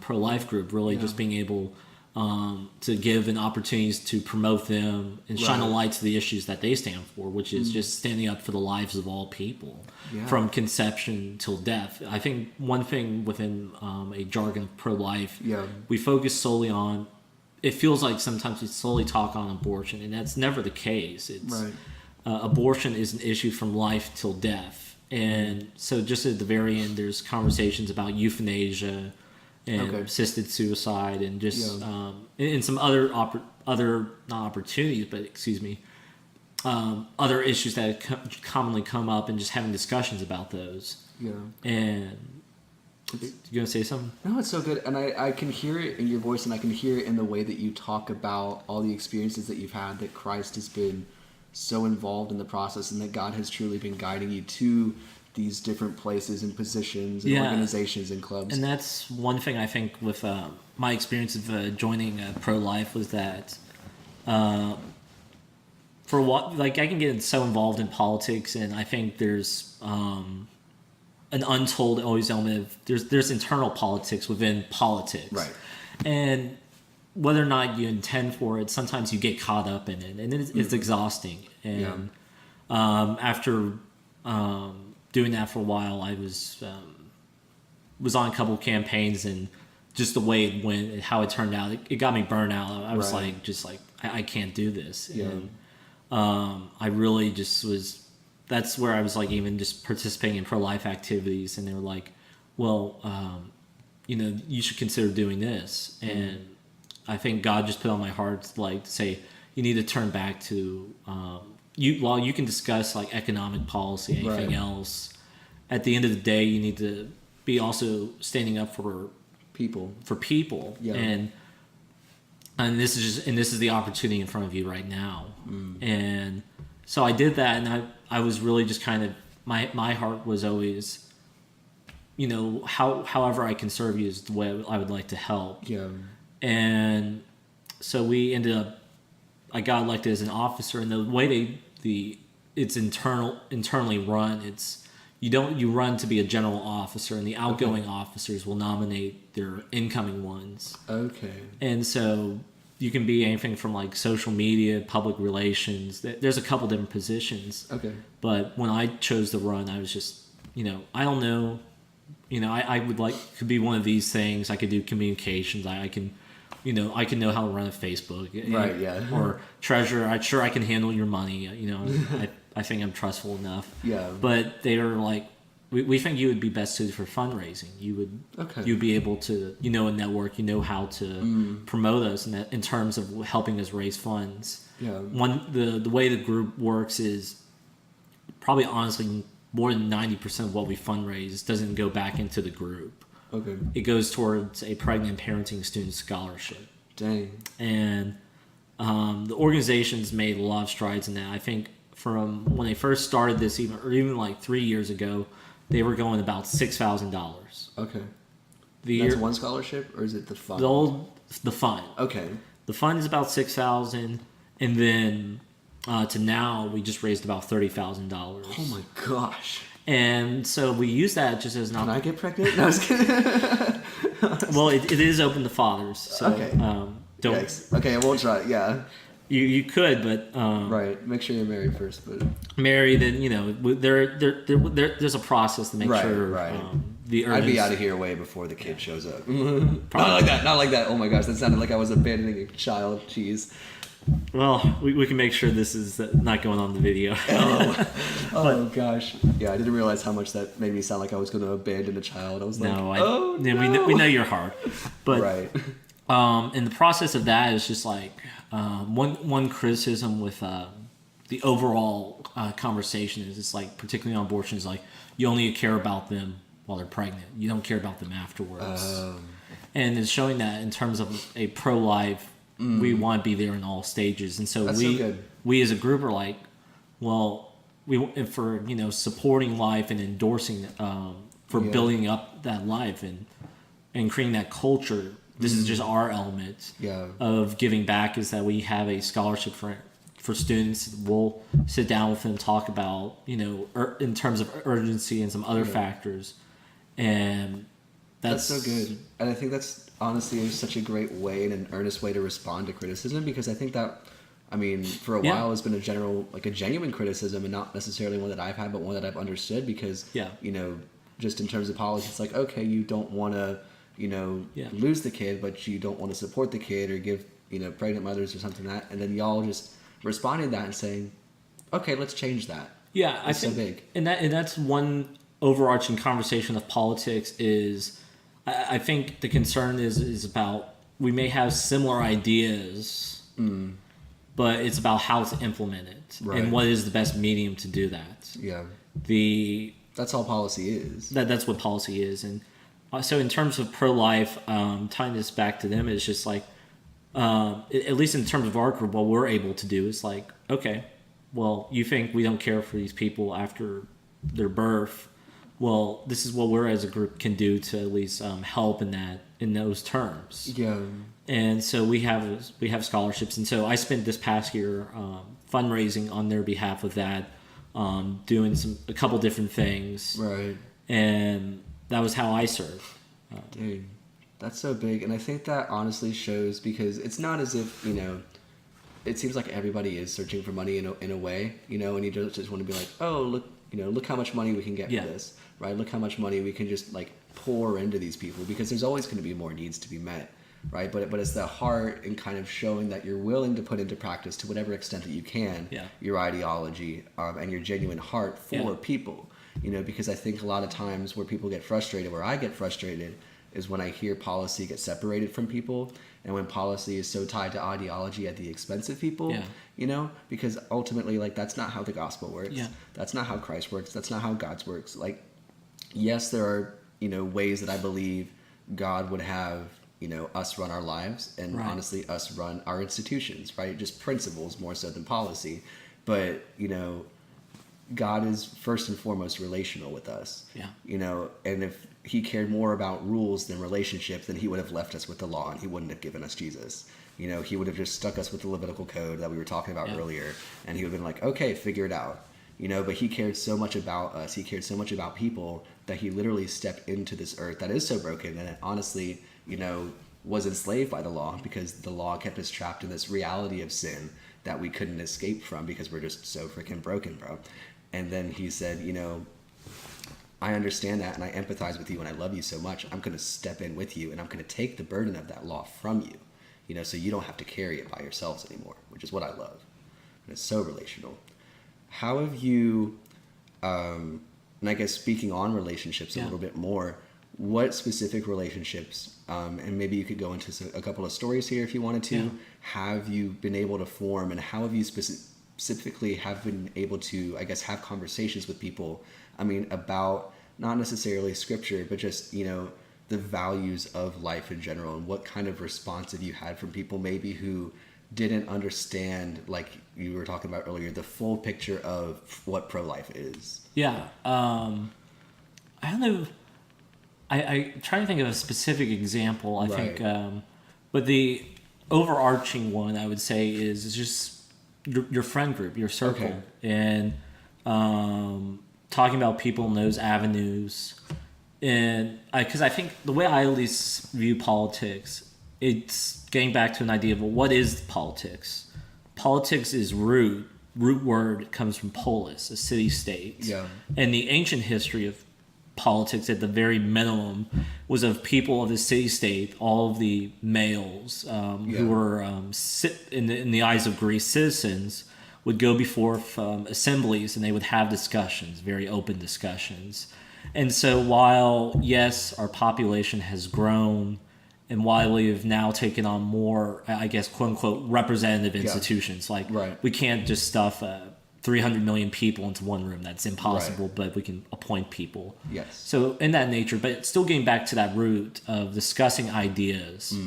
pro-life group, really just being able to give an opportunities to promote them and shine a light to the issues that they stand for, which is just standing up for the lives of all people from conception till death. I think one thing within a jargon of pro-life, we focus solely on, it feels like sometimes we solely talk on abortion, and that's never the case. It's abortion is an issue from life till death. And so just at the very end, there's conversations about euthanasia and assisted suicide, and just and some other not opportunities, but other issues that commonly come up, and just having discussions about those. And you gonna say something? No, it's so good, and I can hear it in your voice, and I can hear it in the way that you talk about all the experiences that you've had, that Christ has been so involved in the process, and that God has truly been guiding you to these different places and positions and organizations and clubs. And that's one thing I think with my experience of joining pro-life was that for what, like, I can get so involved in politics, and I think there's an untold always element of there's internal politics within politics, and whether or not you intend for it, sometimes you get caught up in it, and it's exhausting. And after doing that for a while, I was on a couple of campaigns, and just the way it went and how it turned out, it got me burned out. I was like, I can't do this. And I really just was, that's where I was like, even just participating in pro-life activities, and they were like, well, you should consider doing this. And I think God just put on my heart to say, you need to turn back to while you can discuss like economic policy, anything else, at the end of the day, you need to be also standing up for people. And this is the opportunity in front of you right now. And so I did that, and I was really just kind of, my heart was always, however I can serve you is the way I would like to help. And so we ended up, I got elected as an officer, and the way it's internally run, you run to be a general officer, and the outgoing officers will nominate their incoming ones. And so you can be anything from like social media, public relations. There's a couple different positions. But when I chose to run, I was just, I don't know, I would could be one of these things. I could do communications. I can know how to run a Facebook, or treasurer. I'm sure I can handle your money. I think I'm trustful enough. But they are like, we think you would be best suited for fundraising. You'd be able to, a network. How to promote us in terms of helping us raise funds. The way the group works is probably honestly more than 90% of what we fundraise doesn't go back into the group. It goes towards a pregnant parenting student scholarship. Dang. And the organization's made a lot of strides in that. I think from when they first started this, even like 3 years ago, they were going about $6,000. That's one scholarship, or is it the fund? The fund. The fund is about $6,000, and then to now we just raised about $30,000. Oh my gosh. And so we use that just as an opportunity. Can I get pregnant? No, I was kidding. Well, it is open to fathers. So, don't. Yikes. Okay, I won't try. Yeah. You could, but right. Make sure you're married first, but married, and there's a process to make sure. Right. The I'd be out of here way before the kid shows up. Not like that. Not like that. Oh my gosh, that sounded like I was abandoning a child. Jeez. Well, we can make sure this is not going on the video. Oh gosh. Yeah, I didn't realize how much that made me sound like I was going to abandon a child. I was like, no. We know your heart, but right. And the process of that is just like one criticism with the overall conversation is it's like, particularly on abortion, is like you only care about them while they're pregnant. You don't care about them afterwards. And it's showing that in terms of a pro-life, we want to be there in all stages. And so we as a group are like, well, for supporting life and endorsing for building up that life and creating that culture. This is just our element of giving back, is that we have a scholarship for students. We'll sit down with them, talk about, in terms of urgency and some other factors. And that's so good. And I think that's honestly such a great way and an earnest way to respond to criticism, because I think that, for a while has been a genuine criticism, and not necessarily one that I've had, but one that I've understood, because, just in terms of policy, it's like, okay, you don't want to, lose the kid, but you don't want to support the kid or give, pregnant mothers or something like that. And then y'all just responding to that and saying, okay, let's change that. Yeah, I think, so big. And that's one overarching conversation of politics is, I think the concern is about, we may have similar ideas, but it's about how to implement it and what is the best medium to do that. Yeah. That's all policy is. That's what policy is. And so in terms of pro-life, tying this back to them, is just like, at least in terms of our group, what we're able to do is like, okay, well, you think we don't care for these people after their birth. Well, this is what we're as a group can do to at least help in those terms. Yeah. And so we have scholarships, and so I spent this past year fundraising on their behalf with that, doing a couple different things. Right. And that was how I served. Dude, that's so big. And I think that honestly shows, because it's not as if, it seems like everybody is searching for money in a way, and you just want to be like, oh, look how much money we can get for this, right? Look how much money we can just like pour into these people, because there's always going to be more needs to be met, right? But it's the heart and kind of showing that you're willing to put into practice, to whatever extent that you can, your ideology and your genuine heart for people. Because I think a lot of times where people get frustrated, where I get frustrated, is when I hear policy get separated from people, and when policy is so tied to ideology at the expense of people, because ultimately, like, that's not how the gospel works. That's not how Christ works. That's not how God's works. Like, yes, there are, ways that I believe God would have, us run our lives, and honestly, us run our institutions, right? Just principles more so than policy. But, God is first and foremost relational with us. And if he cared more about rules than relationships, then he would have left us with the law, and he wouldn't have given us Jesus. He would have just stuck us with the Levitical code that we were talking about earlier, and he would have been like, okay, figure it out. But he cared so much about us. He cared so much about people that he literally stepped into this earth that is so broken, and it honestly, was enslaved by the law, because the law kept us trapped in this reality of sin that we couldn't escape from, because we're just so freaking broken, bro. And then he said, I understand that, and I empathize with you, and I love you so much. I'm going to step in with you, and I'm going to take the burden of that law from you, so you don't have to carry it by yourselves anymore, which is what I love. And it's so relational. How have you, and I guess speaking on relationships a little bit more, what specific relationships, and maybe you could go into a couple of stories here if you wanted to, have you been able to form, and how have you specifically have been able to, I guess, have conversations with people, about not necessarily scripture, but just, the values of life in general, and what kind of response have you had from people maybe who didn't understand, like you were talking about earlier, the full picture of what pro-life is? I don't know. I try to think of a specific example, I think, but the overarching one I would say is just your friend group, your circle, and talking about people in those avenues. And because I think the way I at least view politics, it's getting back to an idea of, well, what is politics? politics is root word comes from polis, a city-state. Yeah. And the ancient history of politics, at the very minimum, was of people of the city-state, all of the males who were, in the eyes of Greece, citizens, would go before assemblies, and they would have discussions, very open discussions. And so while, yes, our population has grown, and while we have now taken on more, I guess, quote-unquote, representative institutions, like we can't just stuff 300 million people into one room. That's impossible, but we can appoint people. Yes. So in that nature, but still getting back to that root of discussing ideas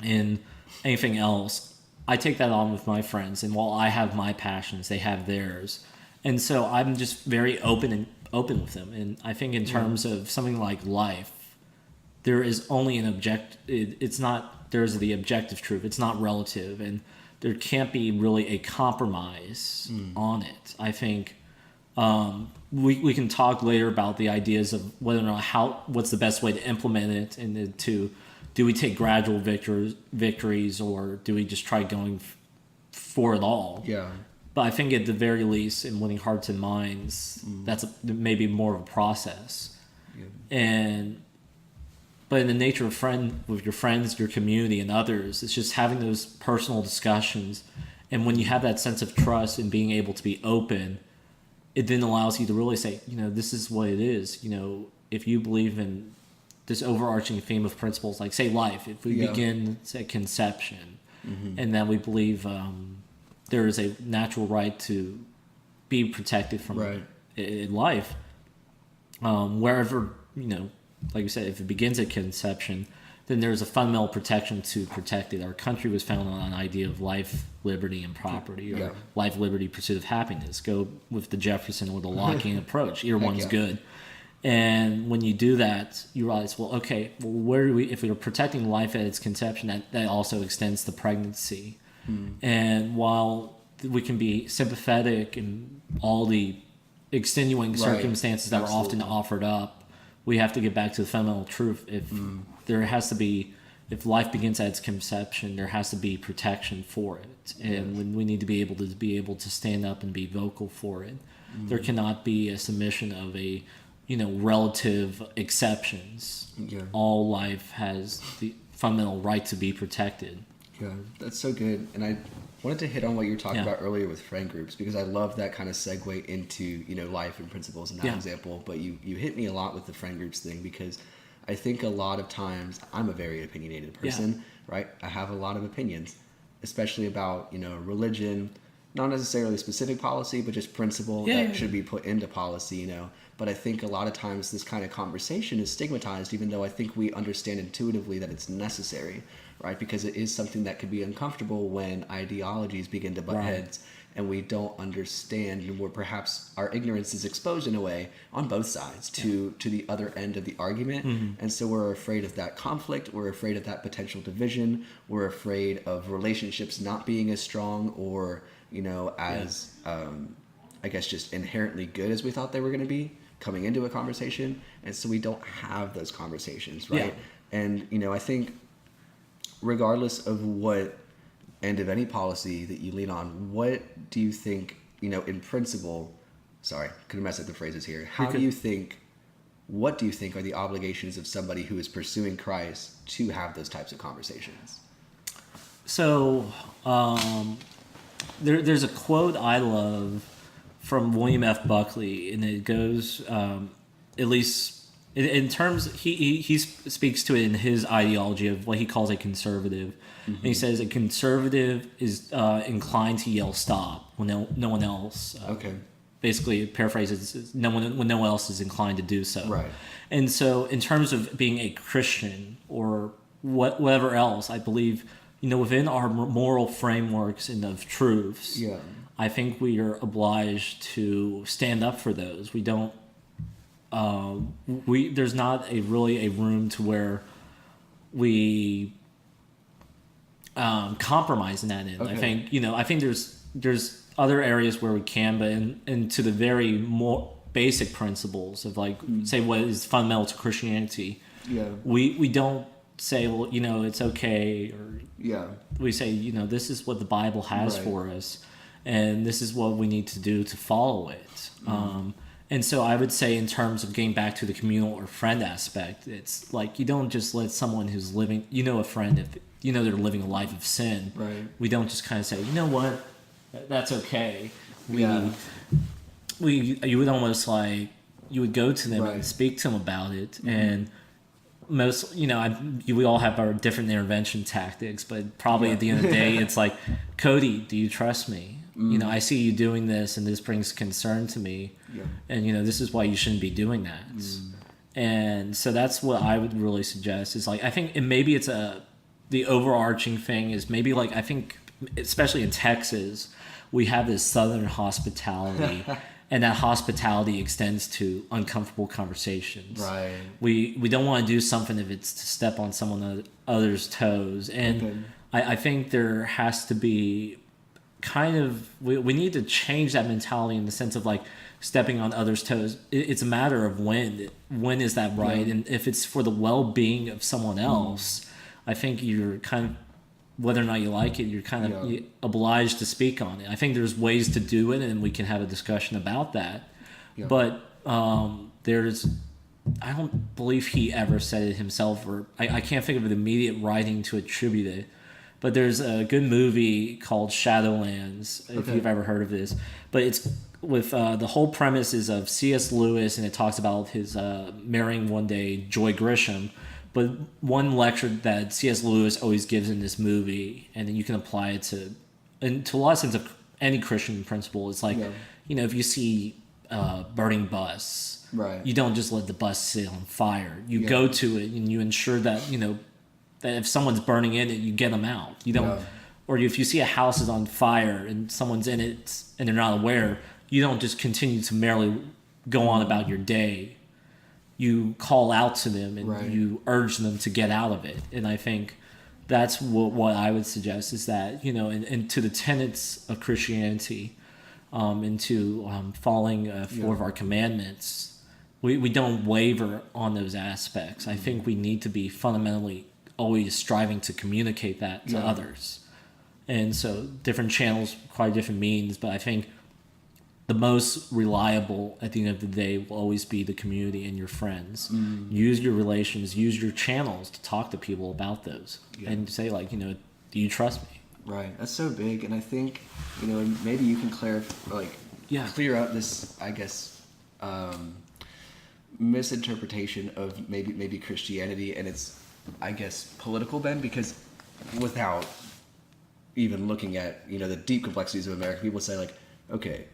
and anything else, I take that on with my friends. And while I have my passions, they have theirs. And so I'm just very open with them. And I think in terms of something like life, there is only an there's the objective truth. It's not relative, and there can't be really a compromise on it. I think we can talk later about the ideas of whether or not what's the best way to implement it, and do we take gradual victories, or do we just try going for it all? Yeah. But I think at the very least, in winning hearts and minds, that's maybe more of a process. Yeah. But in the nature of with your friends, your community, and others, it's just having those personal discussions. And when you have that sense of trust and being able to be open, it then allows you to really say, this is what it is. If you believe in this overarching theme of principles, like say life, if we begin at conception, and then we believe there is a natural right to be protected from in life, wherever, like you said, if it begins at conception, then there's a fundamental protection to protect it. Our country was founded on an idea of life, liberty, and property, or life, liberty, pursuit of happiness. Go with the Jefferson or the Lockean approach. Either one's good. And when you do that, you realize, where do if we're protecting life at its conception, that also extends to pregnancy. And while we can be sympathetic in all the extenuating circumstances that are often offered up, we have to get back to the fundamental truth. If life begins at its conception, there has to be protection for it, and when we need to be able to stand up and be vocal for it. There cannot be a submission of relative exceptions. All life has the fundamental right to be protected. Yeah, that's so good. And I wanted to hit on what you were talking about earlier with friend groups, because I love that kind of segue into, life and principles and that example. But you hit me a lot with the friend groups thing, because I think a lot of times I'm a very opinionated person, right? I have a lot of opinions, especially about, religion, not necessarily specific policy, but just principle that should be put into policy, But I think a lot of times this kind of conversation is stigmatized, even though I think we understand intuitively that it's necessary, right? Because it is something that could be uncomfortable when ideologies begin to butt heads and we don't understand, and where perhaps our ignorance is exposed in a way on both sides to the other end of the argument. And so we're afraid of that conflict. We're afraid of that potential division. We're afraid of relationships not being as strong or, as, I guess, just inherently good as we thought they were going to be coming into a conversation. And so we don't have those conversations, right? And, I think regardless of what end of any policy that you lean on, what do you think, in principle, sorry, could have messed up the phrases here. What do you think are the obligations of somebody who is pursuing Christ to have those types of conversations? So there's a quote I love from William F. Buckley, and it goes, at least in terms, he speaks to it in his ideology of what he calls a conservative. And he says a conservative is inclined to yell stop when no one else. Basically, paraphrases, when no one else is inclined to do so. Right. And so, in terms of being a Christian or whatever else, I believe, within our moral frameworks and of truths, I think we are obliged to stand up for those. We don't. There's not really a room to where we compromise in that end. I think there's other areas where we can, but into the very more basic principles of say what is fundamental to Christianity, we don't say, well, it's okay, or we say, this is what the Bible has for us, and this is what we need to do to follow it. And so I would say, in terms of getting back to the communal or friend aspect, it's like you don't just let someone who's living, a friend, if they're living a life of sin. Right. We don't just kind of say, you know what, that's okay. You would almost like, you would go to them and speak to them about it, and most, we all have our different intervention tactics, but probably at the end of the day, it's like, Cody, do you trust me? I see you doing this, and this brings concern to me, and this is why you shouldn't be doing that. And so that's what I would really suggest, is like, I think, and maybe it's the overarching thing is maybe like, I think, especially in Texas, we have this Southern hospitality. And that hospitality extends to uncomfortable conversations. Right. We don't want to do something if it's to step on someone other's toes. And I think there has to be kind of, we need to change that mentality in the sense of like stepping on others' toes. It's a matter of when is that right? And if it's for the well-being of someone else, I think you're kind of, whether or not you like it, you're kind of obliged to speak on it. I think there's ways to do it, and we can have a discussion about that. Yeah. But I don't believe he ever said it himself, or I can't think of an immediate writing to attribute it. But there's a good movie called Shadowlands, if you've ever heard of this. But it's with the whole premise is of C.S. Lewis, and it talks about his marrying one day Joy Grisham. But one lecture that C.S. Lewis always gives in this movie, and then you can apply it to a lot of sense of any Christian principle, is like, if you see a burning bus, you don't just let the bus sit on fire. You go to it and you ensure that, that if someone's burning in it, you get them out. You don't, or if you see a house is on fire and someone's in it and they're not aware, you don't just continue to merely go on about your day. You call out to them and you urge them to get out of it. And I think that's what I would suggest, is that, and to the tenets of Christianity, into following 4 of our commandments, we don't waver on those aspects. I think we need to be fundamentally always striving to communicate that to others. And so different channels require different means, but I think the most reliable at the end of the day will always be the community and your friends. Use your relations, use your channels to talk to people about those, and say, like, do you trust me? Right. That's so big. And I think, maybe you can clear up this, I guess, misinterpretation of maybe Christianity and its, I guess, political bend, because without even looking at, the deep complexities of America, people say, like, okay,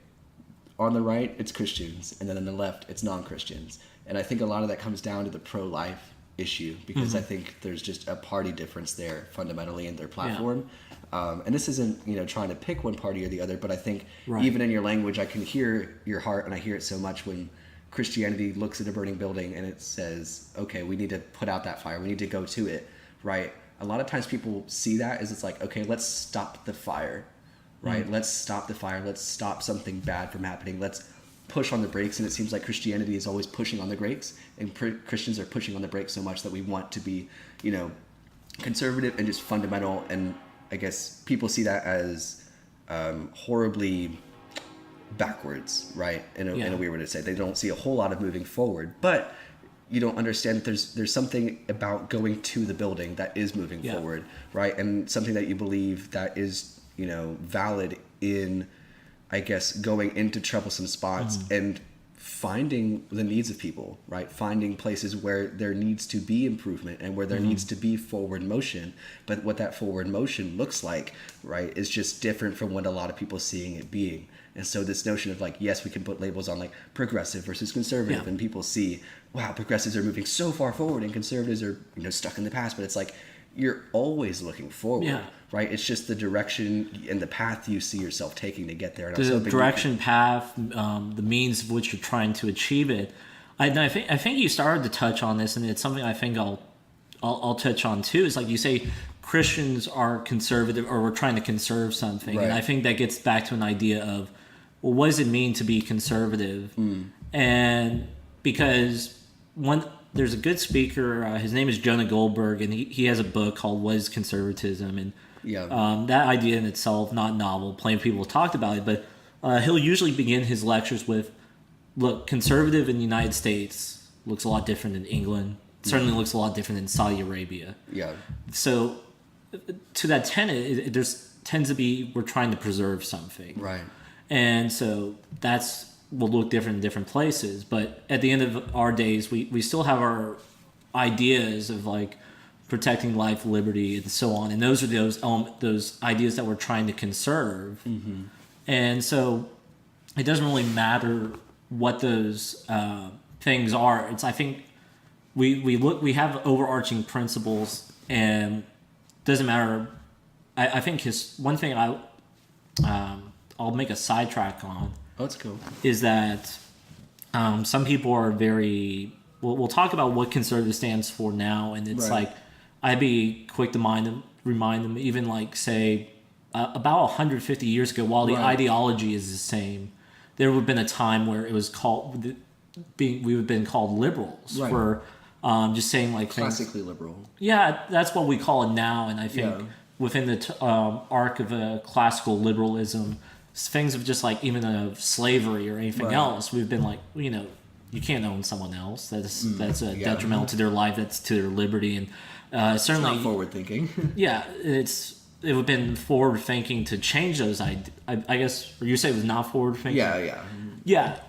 on the right, it's Christians, and then on the left, it's non-Christians. And I think a lot of that comes down to the pro-life issue, because I think there's just a party difference there fundamentally in their platform. And this isn't, trying to pick one party or the other, but I think even in your language, I can hear your heart, and I hear it so much when Christianity looks at a burning building and it says, okay, we need to put out that fire. We need to go to it, right? A lot of times people see that as, it's like, okay, let's stop the fire. Right? Let's stop the fire. Let's stop something bad from happening. Let's push on the brakes. And it seems like Christianity is always pushing on the brakes, and Christians are pushing on the brakes so much that we want to be, conservative and just fundamental. And I guess people see that as horribly backwards, right? In a weird way to say. They don't see a whole lot of moving forward, but you don't understand that there's something about going to the building that is moving forward, right? And something that you believe that is, valid in, I guess, going into troublesome spots and finding the needs of people, right? Finding places where there needs to be improvement and where there needs to be forward motion. But what that forward motion looks like, right, is just different from what a lot of people are seeing it being. And so this notion of, like, yes, we can put labels on, like, progressive versus conservative, and people see, wow, progressives are moving so far forward and conservatives are, stuck in the past. But it's like, you're always looking forward, right? It's just the direction and the path you see yourself taking to get there. And the direction, path, the means of which you're trying to achieve it. I think you started to touch on this, and it's something I think I'll touch on too. Is like you say, Christians are conservative, or we're trying to conserve something, and I think that gets back to an idea of, well, what does it mean to be conservative? And because there's a good speaker. His name is Jonah Goldberg, and he has a book called "What Is Conservatism?" And that idea in itself, not novel. Plenty of people have talked about it, but he'll usually begin his lectures with, "Look, conservative in the United States looks a lot different than England. It certainly looks a lot different than Saudi Arabia." Yeah. So, to that tenet, there's tends to be we're trying to preserve something, right? And so that's will look different in different places. But at the end of our days, we still have our ideas of like protecting life, liberty, and so on. And those are those ideas that we're trying to conserve. Mm-hmm. And so it doesn't really matter what those things are. I think we have overarching principles, and it doesn't matter. I think one thing I'll make a sidetrack on. Oh, that's cool. Is that some people are very. We'll talk about what conservative stands for now, and it's like I'd be quick to remind them, even like say about 150 years ago, while the ideology is the same, there would have been a time where it was called we would have been called liberals for just saying like classically liberal. Yeah, that's what we call it now, and I think within the arc of classical liberalism, things of just like even of slavery or anything else, we've been like, you can't own someone else. That's detrimental to their life. That's to their liberty, and certainly it's not forward thinking. It would have been forward thinking to change those. I guess, or you say it was not forward thinking. Yeah.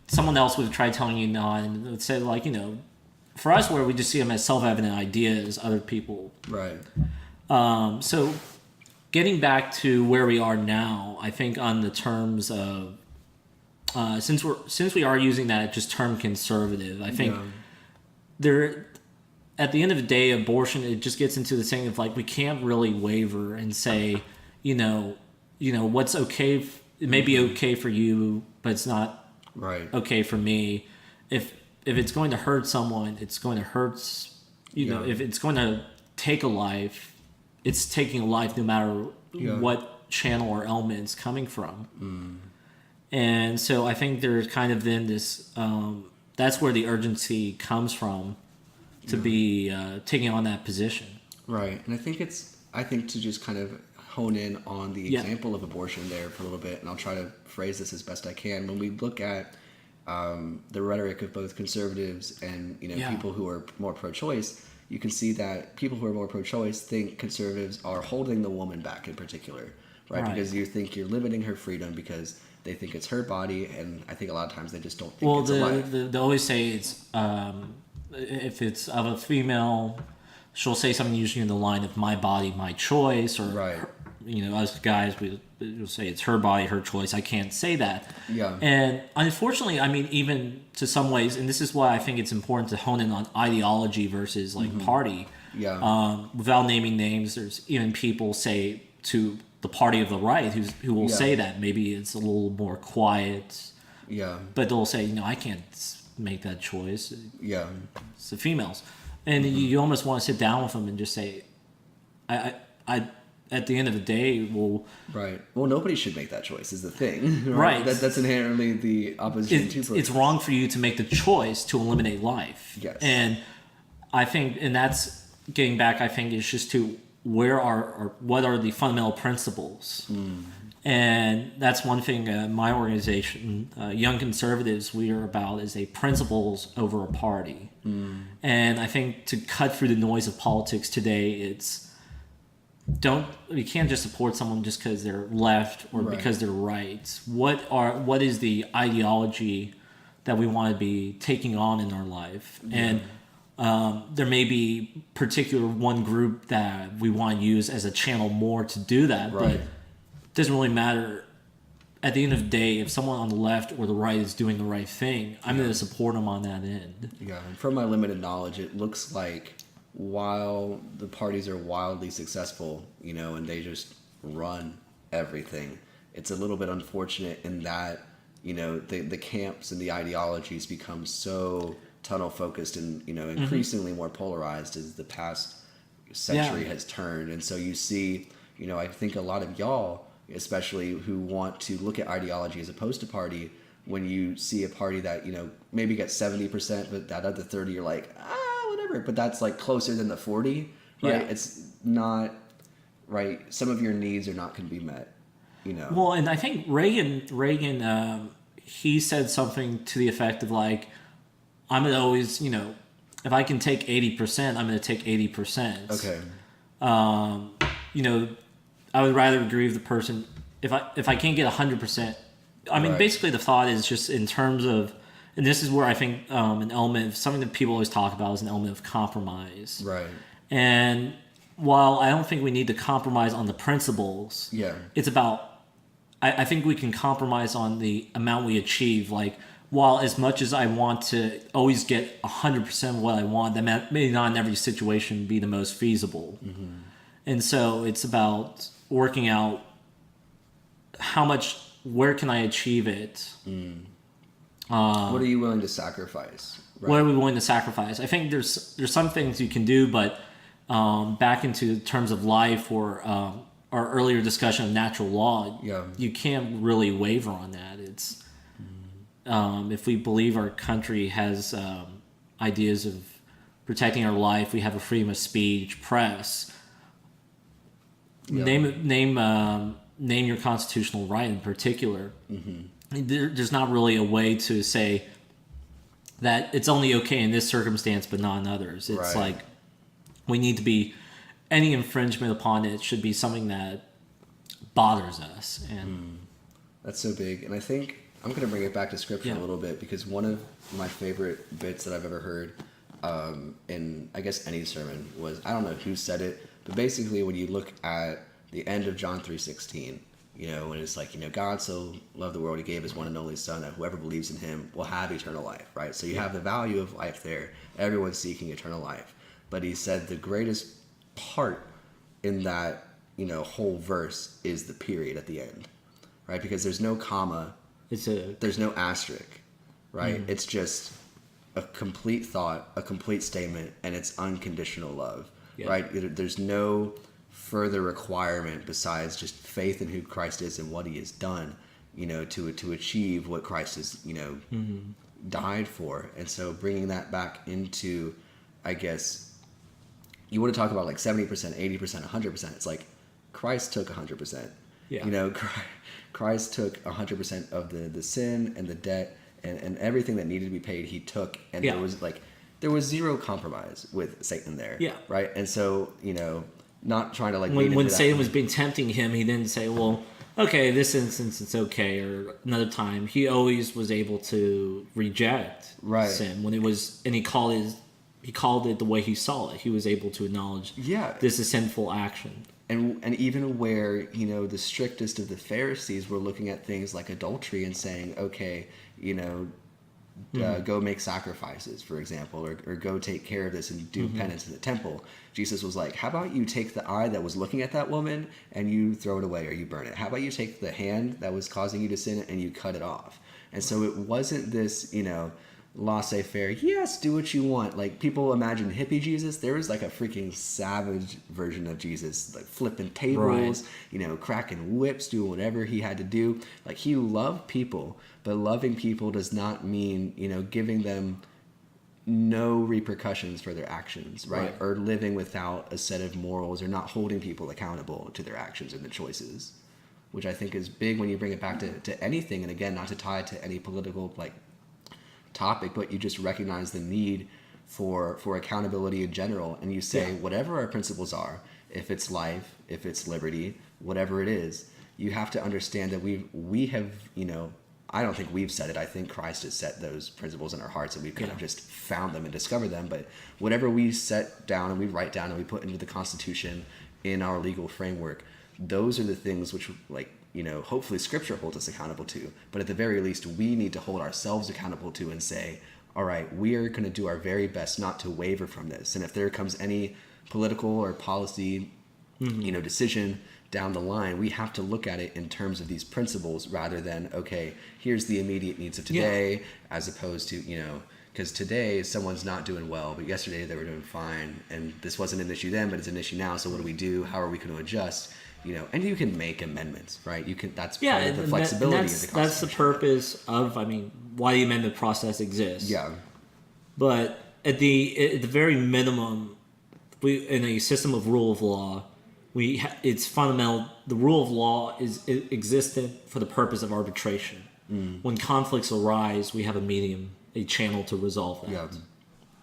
Someone else would have tried telling you not, and would say like, for us, where we just see them as self-evident ideas, other people. Right. So getting back to where we are now, I think on the terms of since we are using that just term conservative, I think there at the end of the day, abortion, it just gets into the thing of like we can't really waver and say, what's okay. It may be okay for you, but it's not okay for me. If it's going to hurt someone, it's going to hurt. If it's going to take a life, it's taking a life no matter what channel or element it's coming from. And so I think there's kind of then this, that's where the urgency comes from to be taking on that position. Right. And I think to just kind of hone in on the example of abortion there for a little bit, and I'll try to phrase this as best I can. When we look at the rhetoric of both conservatives and people who are more pro-choice, you can see that people who are more pro-choice think conservatives are holding the woman back in particular, right? Because you think you're limiting her freedom because they think it's her body, and I think a lot of times they just don't think it's a life. They always say it's if it's of a female, she'll say something usually in the line of "my body, my choice," or us guys we'll say it's her body, her choice. I can't say that. Yeah. And unfortunately, I mean, even to some ways, and this is why I think it's important to hone in on ideology versus like party. Yeah. Without naming names, there's even people say to the party of the right who will say that maybe it's a little more quiet. Yeah. But they'll say, I can't make that choice. Yeah. It's the females. And you almost want to sit down with them and just say, I at the end of the day, well... Right. Well, nobody should make that choice is the thing. Right. That's inherently the opposition to pro-choice. It's wrong for you to make the choice to eliminate life. Yes. And I think, and that's getting back, I think, is just to what are the fundamental principles. And that's one thing my organization, Young Conservatives, we are about is a principles over a party. And I think to cut through the noise of politics today, you can't just support someone just because they're left or because they're right. What is the ideology that we want to be taking on in our life? And there may be particular one group that we want to use as a channel more to do that, but it doesn't really matter. At the end of the day, if someone on the left or the right is doing the right thing, I'm going to support them on that end. Yeah, and from my limited knowledge, it looks like while the parties are wildly successful, and they just run everything, it's a little bit unfortunate in that, the camps and the ideologies become so tunnel focused and, increasingly more polarized as the past century has turned. And so you see, I think a lot of y'all, especially who want to look at ideology as opposed to party, when you see a party that, you know, maybe gets 70%, but that other 30, you're like, whatever. But that's like closer than the 40, right? Yeah. It's not, right? Some of your needs are not going to be met, you know? Well, and I think Reagan, he said something to the effect of like, I'm going to always, you know, if I can take 80%, I'm going to take 80%. Okay. You know, I would rather agree with the person if I can't get 100%. I mean, basically the thought is just in terms of, and this is where I think an element of something that people always talk about is an element of compromise. Right. And while I don't think we need to compromise on the principles, it's about, I think we can compromise on the amount we achieve. Like, while as much as I want to always get 100% of what I want, that may not in every situation be the most feasible. Mm-hmm. And so it's about working out where can I achieve it? What are you willing to sacrifice? Right? What are we willing to sacrifice? I think there's some things you can do, but back into terms of life or our earlier discussion of natural law, you can't really waver on that. It's if we believe our country has ideas of protecting our life, we have a freedom of speech, press. Name your constitutional right in particular. Mm-hmm. There's not really a way to say that it's only okay in this circumstance but not in others. It's like we need to be, any infringement upon it should be something that bothers us. And that's so big. And I think I'm going to bring it back to scripture a little bit, because one of my favorite bits that I've ever heard in, I guess, any sermon was, I don't know who said it, but basically when you look at the end of John 3:16, you know, when it's like, you know, God so loved the world, he gave his one and only son, that whoever believes in him will have eternal life, right? So you have the value of life there. Everyone's seeking eternal life. But he said the greatest part in that, you know, whole verse is the period at the end, right? Because there's no comma, there's no asterisk, right? It's just a complete thought, a complete statement, and it's unconditional love, right? There's no further requirement besides just faith in who Christ is and what he has done, you know, to achieve what Christ has, you know, died for. And so bringing that back into, I guess, you want to talk about like 70%, 80%, 100%. It's like Christ took 100%. Yeah. You know, Christ took 100% of the sin and the debt and everything that needed to be paid, he took. And there was zero compromise with Satan there. Yeah. Right. And so, you know, not trying to like when Satan was being tempting him, he didn't say, well, okay, this instance it's okay, or another time. He always was able to reject sin when it was, and he called it the way he saw it. He was able to acknowledge, this is sinful action. And even where, you know, the strictest of the Pharisees were looking at things like adultery and saying, okay, you know, go make sacrifices, for example, or go take care of this and do penance in the temple. Jesus was like, how about you take the eye that was looking at that woman and you throw it away or you burn it? How about you take the hand that was causing you to sin and you cut it off? And so it wasn't this, you know, laissez-faire, yes, do what you want. Like, people imagine hippie Jesus. There was like a freaking savage version of Jesus, like flipping tables, you know, cracking whips, doing whatever he had to do. Like, he loved people, but loving people does not mean, you know, giving them no repercussions for their actions, right? Or living without a set of morals, or not holding people accountable to their actions and their choices, which I think is big when you bring it back to anything. And again, not to tie it to any political like topic, but you just recognize the need for accountability in general, and you say whatever our principles are, if it's life, if it's liberty, whatever it is, you have to understand that we have, you know, I don't think we've set it. I think Christ has set those principles in our hearts, and we've kind of just found them and discovered them. But whatever we set down and we write down and we put into the Constitution in our legal framework, those are the things which, like, you know, hopefully Scripture holds us accountable to. But at the very least, we need to hold ourselves accountable to and say, all right, we are going to do our very best not to waver from this. And if there comes any political or policy, you know, decision down the line, we have to look at it in terms of these principles rather than, okay, here's the immediate needs of today, as opposed to, you know, because today someone's not doing well, but yesterday they were doing fine, and this wasn't an issue then, but it's an issue now, so what do we do? How are we going to adjust? and you can make amendments, right? You can. That's Yeah, part of the flexibility of the Constitution. That's the purpose of, why the amendment process exists. Yeah. But at the very minimum, in a system of rule of law, it's fundamental. The rule of law is existent for the purpose of arbitration. When conflicts arise, we have a medium, a channel to resolve that. Yeah.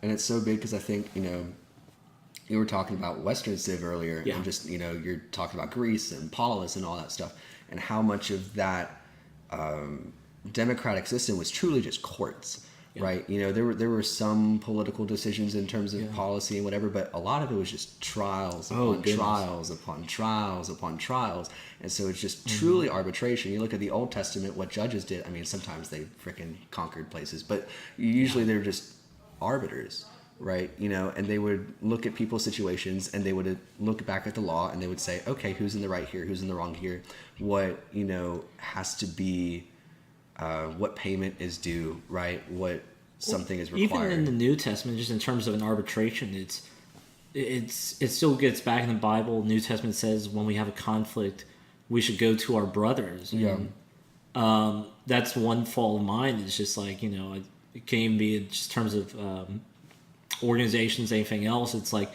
And it's so big because I think, you were talking about Western Civ earlier, and just, you're talking about Greece and Polis and all that stuff, and how much of that democratic system was truly just courts, right? There were some political decisions in terms of policy and whatever, but a lot of it was just trials upon trials upon trials upon trials. And so it's just truly arbitration. You look at the Old Testament, what judges did, sometimes they freaking conquered places, but usually they're just arbiters, right? And they would look at people's situations, and they would look back at the law, and they would say, okay, who's in the right here, who's in the wrong here, what has to be, what payment is due, right? What something is required. Even in the New Testament, just in terms of an arbitration, it still gets back in the Bible. New Testament says when we have a conflict, we should go to our brothers. And, that's one fault of mine. It's just like, it can even be in just terms of organizations, anything else. It's like,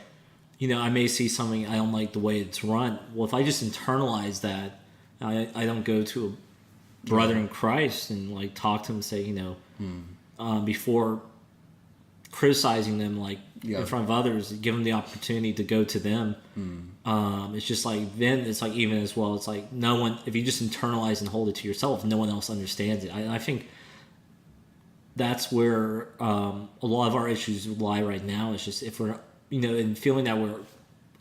I may see something, I don't like the way it's run. Well, if I just internalize that, I don't go to a brother in Christ and like talk to him and say, before criticizing them, like in front of others, give them the opportunity to go to them. It's just like, then it's like, even as well, it's like no one, if you just internalize and hold it to yourself, no one else understands it. I think that's where a lot of our issues lie right now. It's just if we're, in feeling that we're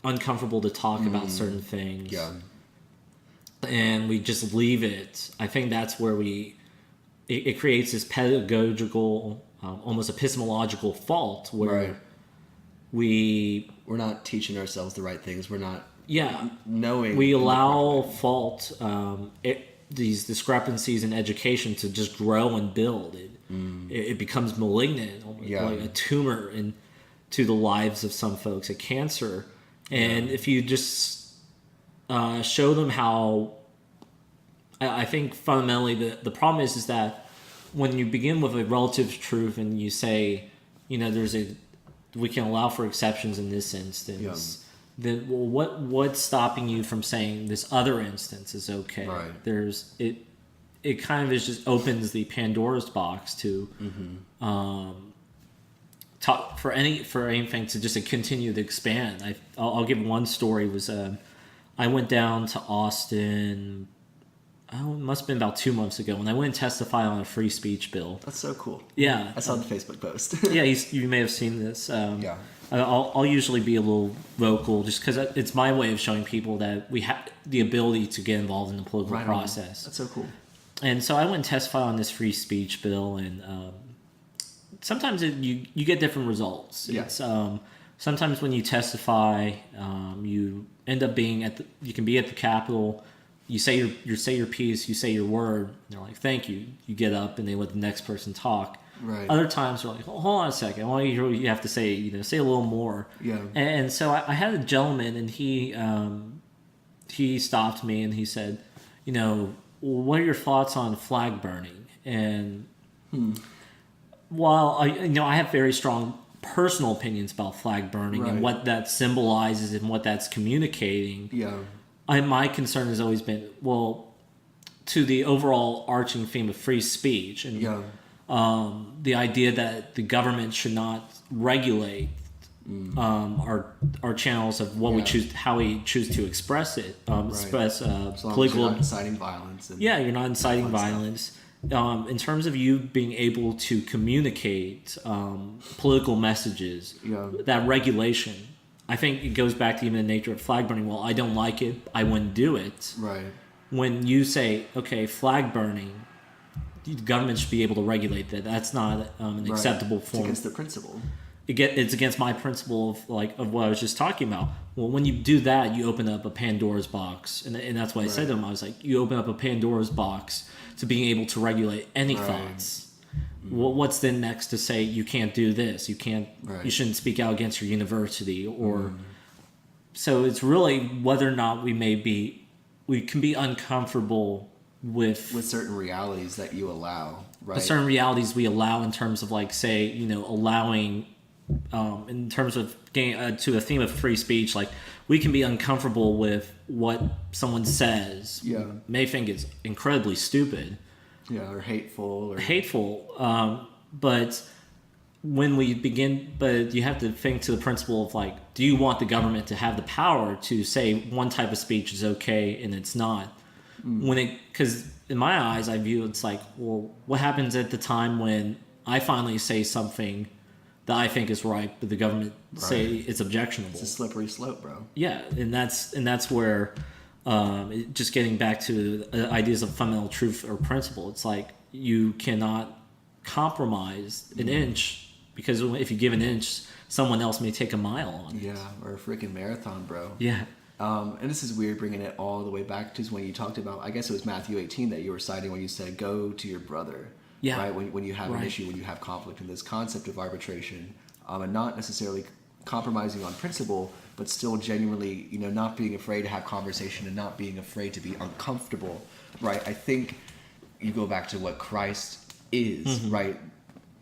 uncomfortable to talk about certain things, and we just leave it. I think that's where it creates this pedagogical, almost epistemological fault where we're not teaching ourselves the right things. We're not knowing. We allow fault, these discrepancies in education to just grow and build. It becomes malignant, like a tumor into the lives of some folks, a cancer. And if you just show them how, I think fundamentally the problem is that when you begin with a relative truth and you say, we can allow for exceptions in this instance, then what's stopping you from saying this other instance is okay? Right. It kind of just opens the Pandora's box to talk for anything to just continue to expand. I'll give one story. Was I went down to Austin. It must have been about 2 months ago when I went and testified on a free speech bill. That's so cool. Yeah, I saw the Facebook post. Yeah, you may have seen this. I'll usually be a little vocal just because it's my way of showing people that we have the ability to get involved in the political process. That's so cool. And so I went and testified on this free speech bill, and sometimes you get different results. Yeah. It's sometimes when you testify, you end up being you can be at the Capitol. You say your piece, you say your word, and they're like, "Thank you." You get up and they let the next person talk. Right. Other times they're like, "Hold on a second, I want to hear what you have to say. Say a little more." Yeah. And so I had a gentleman, and he stopped me and he said, "What are your thoughts on flag burning?" And while I have very strong personal opinions about flag burning and what that symbolizes and what that's communicating. Yeah. My concern has always been, to the overall arching theme of free speech and the idea that the government should not regulate our channels of what we choose, how we choose to express it, express political. You're not inciting violence. You're not inciting violence. In terms of you being able to communicate political messages, that regulation. I think it goes back to even the nature of flag burning. Well, I don't like it. I wouldn't do it. Right. When you say, okay, flag burning, the government should be able to regulate that. That's not an acceptable form. It's against the principle. It's against my principle of what I was just talking about. Well, when you do that, you open up a Pandora's box. And that's what I said to him. I was like, you open up a Pandora's box to being able to regulate any thoughts. What's then next to say you can't do this? You can't. You shouldn't speak out against your university, or so it's really whether or not we may be we can be uncomfortable with certain realities that you allow, right? certain realities we allow in terms of like, say, allowing, in terms of getting to a theme of free speech, like we can be uncomfortable with what someone says. Yeah. May think it's incredibly stupid. Yeah, or hateful. But when we begin, but you have to think to the principle of like, do you want the government to have the power to say one type of speech is okay and it's not? Because in my eyes, I view it's like, well, what happens at the time when I finally say something that I think is right, but the government say it's objectionable? It's a slippery slope, bro. Yeah, and that's where, just getting back to ideas of fundamental truth or principle, it's like you cannot compromise an inch, because if you give an inch, someone else may take a mile on it. Yeah, or a freaking marathon, bro. Yeah. And this is weird bringing it all the way back to when you talked about, I guess it was Matthew 18 that you were citing when you said, go to your brother. Yeah. Right? When you have an issue, when you have conflict, and this concept of arbitration, and not necessarily compromising on principle, but still genuinely, not being afraid to have conversation and not being afraid to be uncomfortable, right? I think you go back to what Christ is, right?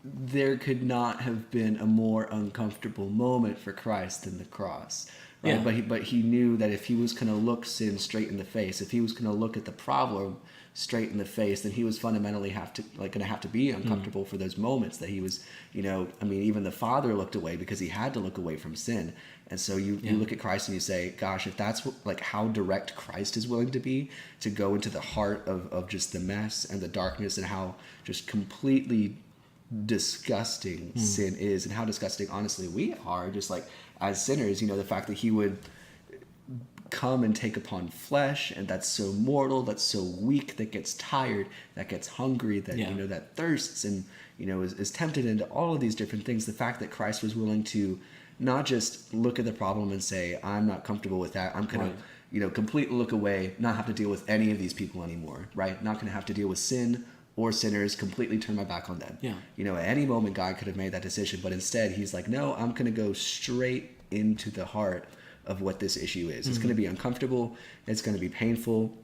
There could not have been a more uncomfortable moment for Christ than the cross, right? Yeah. But he knew that if he was going to look sin straight in the face, if he was going to look at the problem straight in the face, then he was fundamentally going to have to be uncomfortable for those moments that he was, even the Father looked away because he had to look away from sin. And so you look at Christ and you say, gosh, if that's how direct Christ is willing to be, to go into the heart of just the mess and the darkness, and how just completely disgusting sin is, and how disgusting honestly we are, just like as sinners, the fact that he would come and take upon flesh, and that's so mortal, that's so weak, that gets tired, that gets hungry, that that thirsts, and is tempted into all of these different things. The fact that Christ was willing to not just look at the problem and say, I'm not comfortable with that, I'm gonna completely look away, not have to deal with any of these people anymore, right? Not gonna have to deal with sin or sinners, completely turn my back on them. Yeah. At any moment God could have made that decision, but instead he's like, no, I'm gonna go straight into the heart of what this issue is. It's gonna be uncomfortable, it's gonna be painful.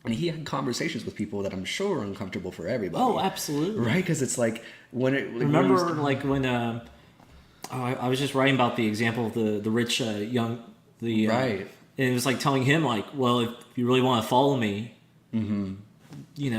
And he had conversations with people that I'm sure are uncomfortable for everybody. Oh, absolutely. Right? Because it's like when it... Remember, when I was just writing about the example of the rich young... right. And it was like telling him, like, well, if you really want to follow me,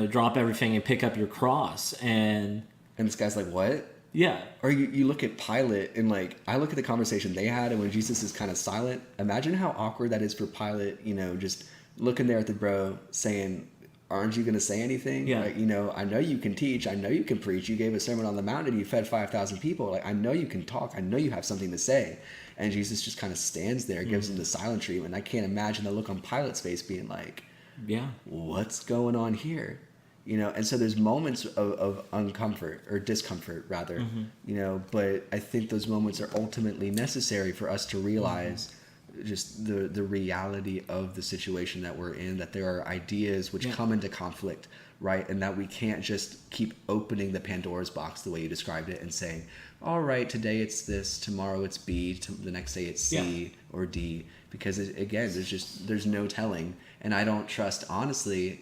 drop everything and pick up your cross. And this guy's like, what? Yeah. Or you look at Pilate, and I look at the conversation they had, and when Jesus is kind of silent, imagine how awkward that is for Pilate, just looking there at the bro saying, aren't you going to say anything? Yeah. Like, I know you can teach, I know you can preach, you gave a sermon on the mount and you fed 5,000 people. Like, I know you can talk, I know you have something to say. And Jesus just kind of stands there, gives him the silent treatment. I can't imagine the look on Pilate's face being like, yeah, what's going on here? And so there's moments of uncomfort, or discomfort rather, but I think those moments are ultimately necessary for us to realize just the reality of the situation that we're in, that there are ideas which come into conflict, right? And that we can't just keep opening the Pandora's box the way you described it and saying, all right, today it's this, tomorrow it's B, the next day it's C or D, because again, there's no telling. And I don't trust, honestly,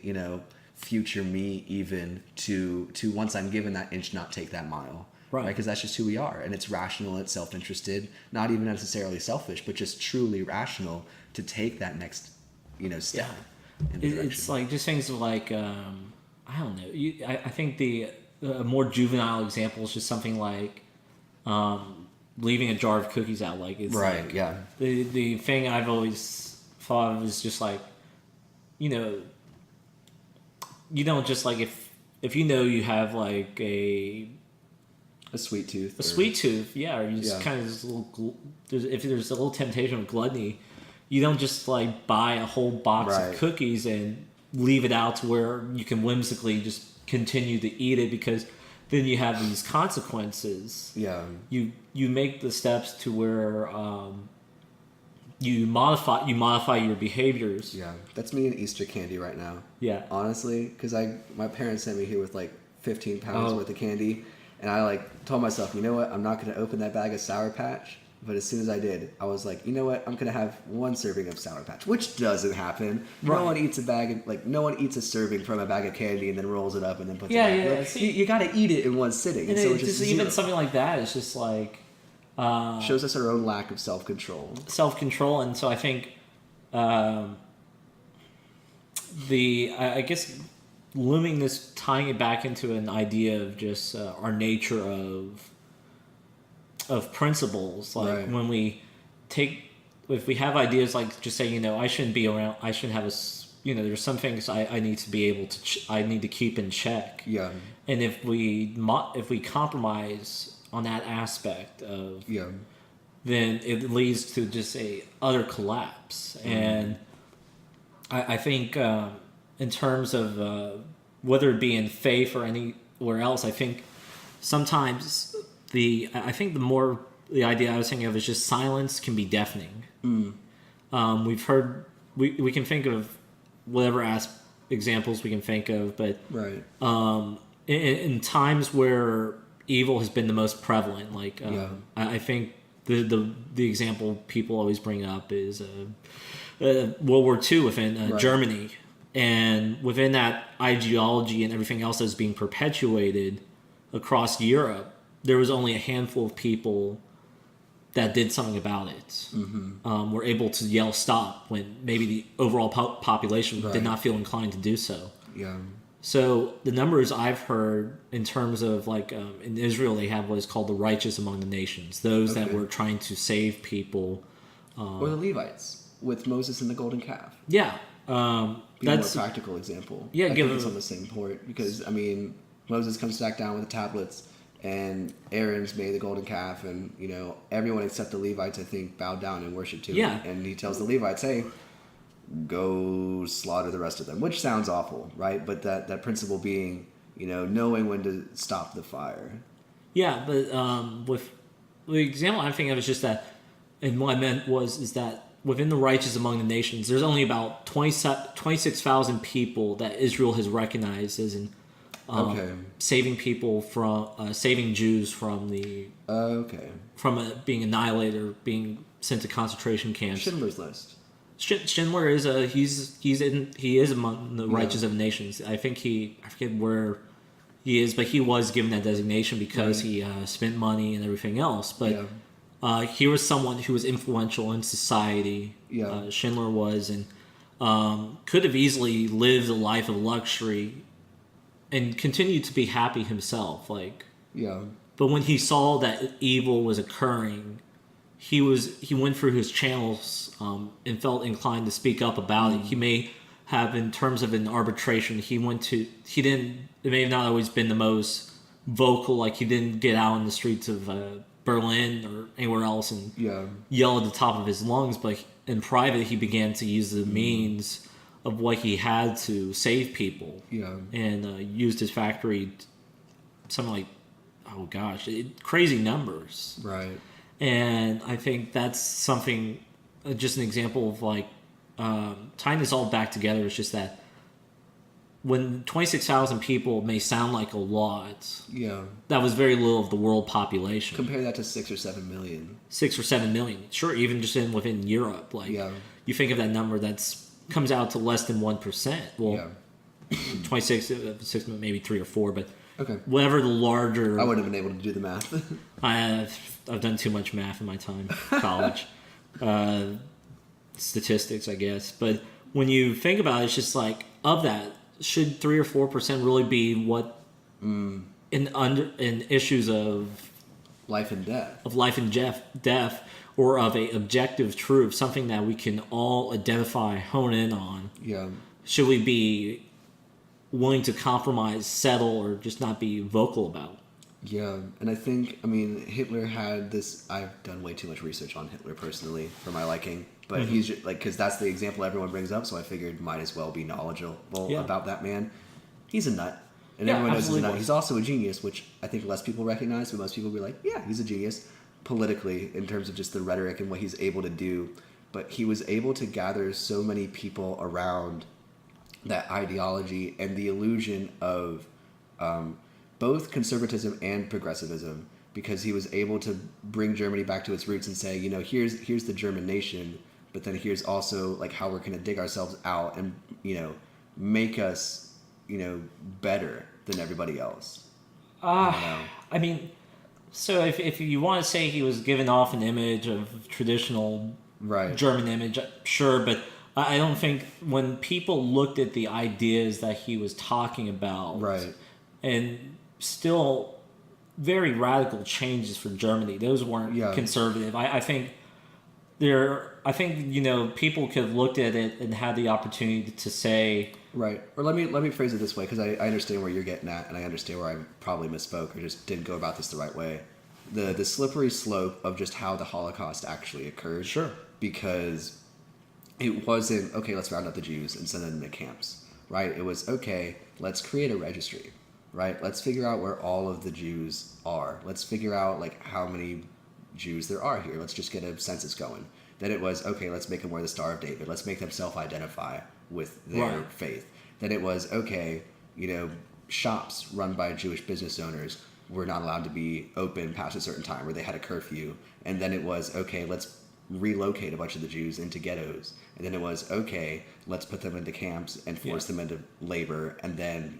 future me even to once I'm given that inch, not take that mile. Right, because that's just who we are, and it's rational, it's self-interested, not even necessarily selfish, but just truly rational to take that next, step. It's like just things like I don't know. I think the more juvenile example is just something like leaving a jar of cookies out. Like it's right, like, yeah. The thing I've always thought of is just like, you don't just like if you have like a sweet tooth. A sweet tooth, yeah. Or you just kind of just if there's a little temptation of gluttony, you don't just like buy a whole box of cookies and leave it out to where you can whimsically just continue to eat it, because then you have these consequences. Yeah. You make the steps to where you modify your behaviors. Yeah, that's me and Easter candy right now. Yeah. Honestly, because my parents sent me here with like 15 pounds worth of candy. And I told myself, you know what? I'm not going to open that bag of Sour Patch But as soon as I did, I was like, you know what? I'm gonna have one serving of Sour Patch, which doesn't happen. Right. No one eats no one eats a serving from a bag of candy and then rolls it up and then puts it back. Yeah. See, you got to eat it in one sitting. And so it's just even something like that. It's just like shows us our own lack of self-control. Self-control, and so I think I guess looming this, tying it back into an idea of just our nature of principles, like right. When we if we have ideas like just say, I shouldn't be around, I shouldn't have there's some things I need to be able to I need to keep in check. Yeah. And if we compromise on that aspect of then it leads to just a utter collapse. Mm. And I think in terms of whether it be in faith or anywhere else, I think sometimes the idea I was thinking of is just silence can be deafening. Mm. We've heard we can think of whatever examples we can think of, but right. In times where evil has been the most prevalent, like I think the example people always bring up is World War II within right. Germany, and within that ideology and everything else that's being perpetuated across Europe, there was only a handful of people that did something about it. Mm-hmm. Were able to yell stop when maybe the overall population right. did not feel inclined to do so. Yeah. So the numbers I've heard in terms of in Israel, they have what is called the righteous among the nations, those that were trying to save people. Or the Levites with Moses and the golden calf. Yeah. That's a more practical example. Yeah, I think it's on the same point because, Moses comes back down with the tablets and Aaron's made the golden calf and, everyone except the Levites, I think, bowed down and worshiped him. Yeah. And he tells the Levites, hey, go slaughter the rest of them, which sounds awful, right? But that principle being, knowing when to stop the fire. Yeah, but with the example I'm thinking of is just that, and what I meant is that within the righteous among the nations, there's only about 26,000 people that Israel has recognized as saving people from saving Jews from being annihilated or being sent to concentration camps. Schindler's List. Schindler is he is among the righteous of the nations. I forget where he is, but he was given that designation because right. he spent money and everything else. But he was someone who was influential in society. Yeah. Schindler was, and could have easily lived a life of luxury and continued to be happy himself. But when he saw that evil was occurring, he went through his channels and felt inclined to speak up about it. He may have, in terms of an arbitration, it may have not always been the most vocal, he didn't get out in the streets of Berlin or anywhere else and yell at the top of his lungs, but in private he began to use the means of what he had to save people and used his factory, something like, crazy numbers. Right. And I think that's something, just an example of tying this all back together. It's just that when 26,000 people may sound like a lot, that was very little of the world population. Compare that to 6 or 7 million. 6 or 7 million, sure. Even just within Europe, you think of that number comes out to less than 1%. Well, 26, maybe 3 or 4, but whatever the larger. I wouldn't have been able to do the math. I've done too much math in my time, college, statistics, I guess. But when you think about it, it's just of that, should 3 or 4% really be what in issues of life and death, or of a objective truth, something that we can all identify, hone in on? Should we be willing to compromise, settle, or just not be vocal about? Yeah, and I think, Hitler had this. I've done way too much research on Hitler personally for my liking, but he's just, because that's the example everyone brings up, so I figured might as well be knowledgeable about that man. He's a nut, and everyone knows he's a nut. He's also a genius, which I think less people recognize, but most people will be like, yeah, he's a genius, politically, in terms of just the rhetoric and what he's able to do. But he was able to gather so many people around that ideology and the illusion of both conservatism and progressivism, because he was able to bring Germany back to its roots and say, here's the German nation, but then here's also like how we're going to dig ourselves out and, make us, better than everybody else. I mean, so if you want to say he was giving off an image of traditional German image, sure, but I don't think when people looked at the ideas that he was talking about, and still very radical changes for Germany, those weren't conservative. I think people could have looked at it and had the opportunity to say, right. Or let me phrase it this way, because I understand where you're getting at, and I understand where I probably misspoke or just didn't go about this the right way. The slippery slope of just how the Holocaust actually occurred. Sure. Because it wasn't, okay, let's round up the Jews and send them into camps, right? It was, okay, let's create a registry, right? Let's figure out where all of the Jews are. Let's figure out, like, how many Jews there are here. Let's just get a census going. Then it was, okay, let's make them wear the Star of David. Let's make them self-identify with their faith. Then it was, okay, shops run by Jewish business owners were not allowed to be open past a certain time, or they had a curfew. And then it was, okay, let's relocate a bunch of the Jews into ghettos. And then it was, okay, let's put them into camps and force them into labor and then,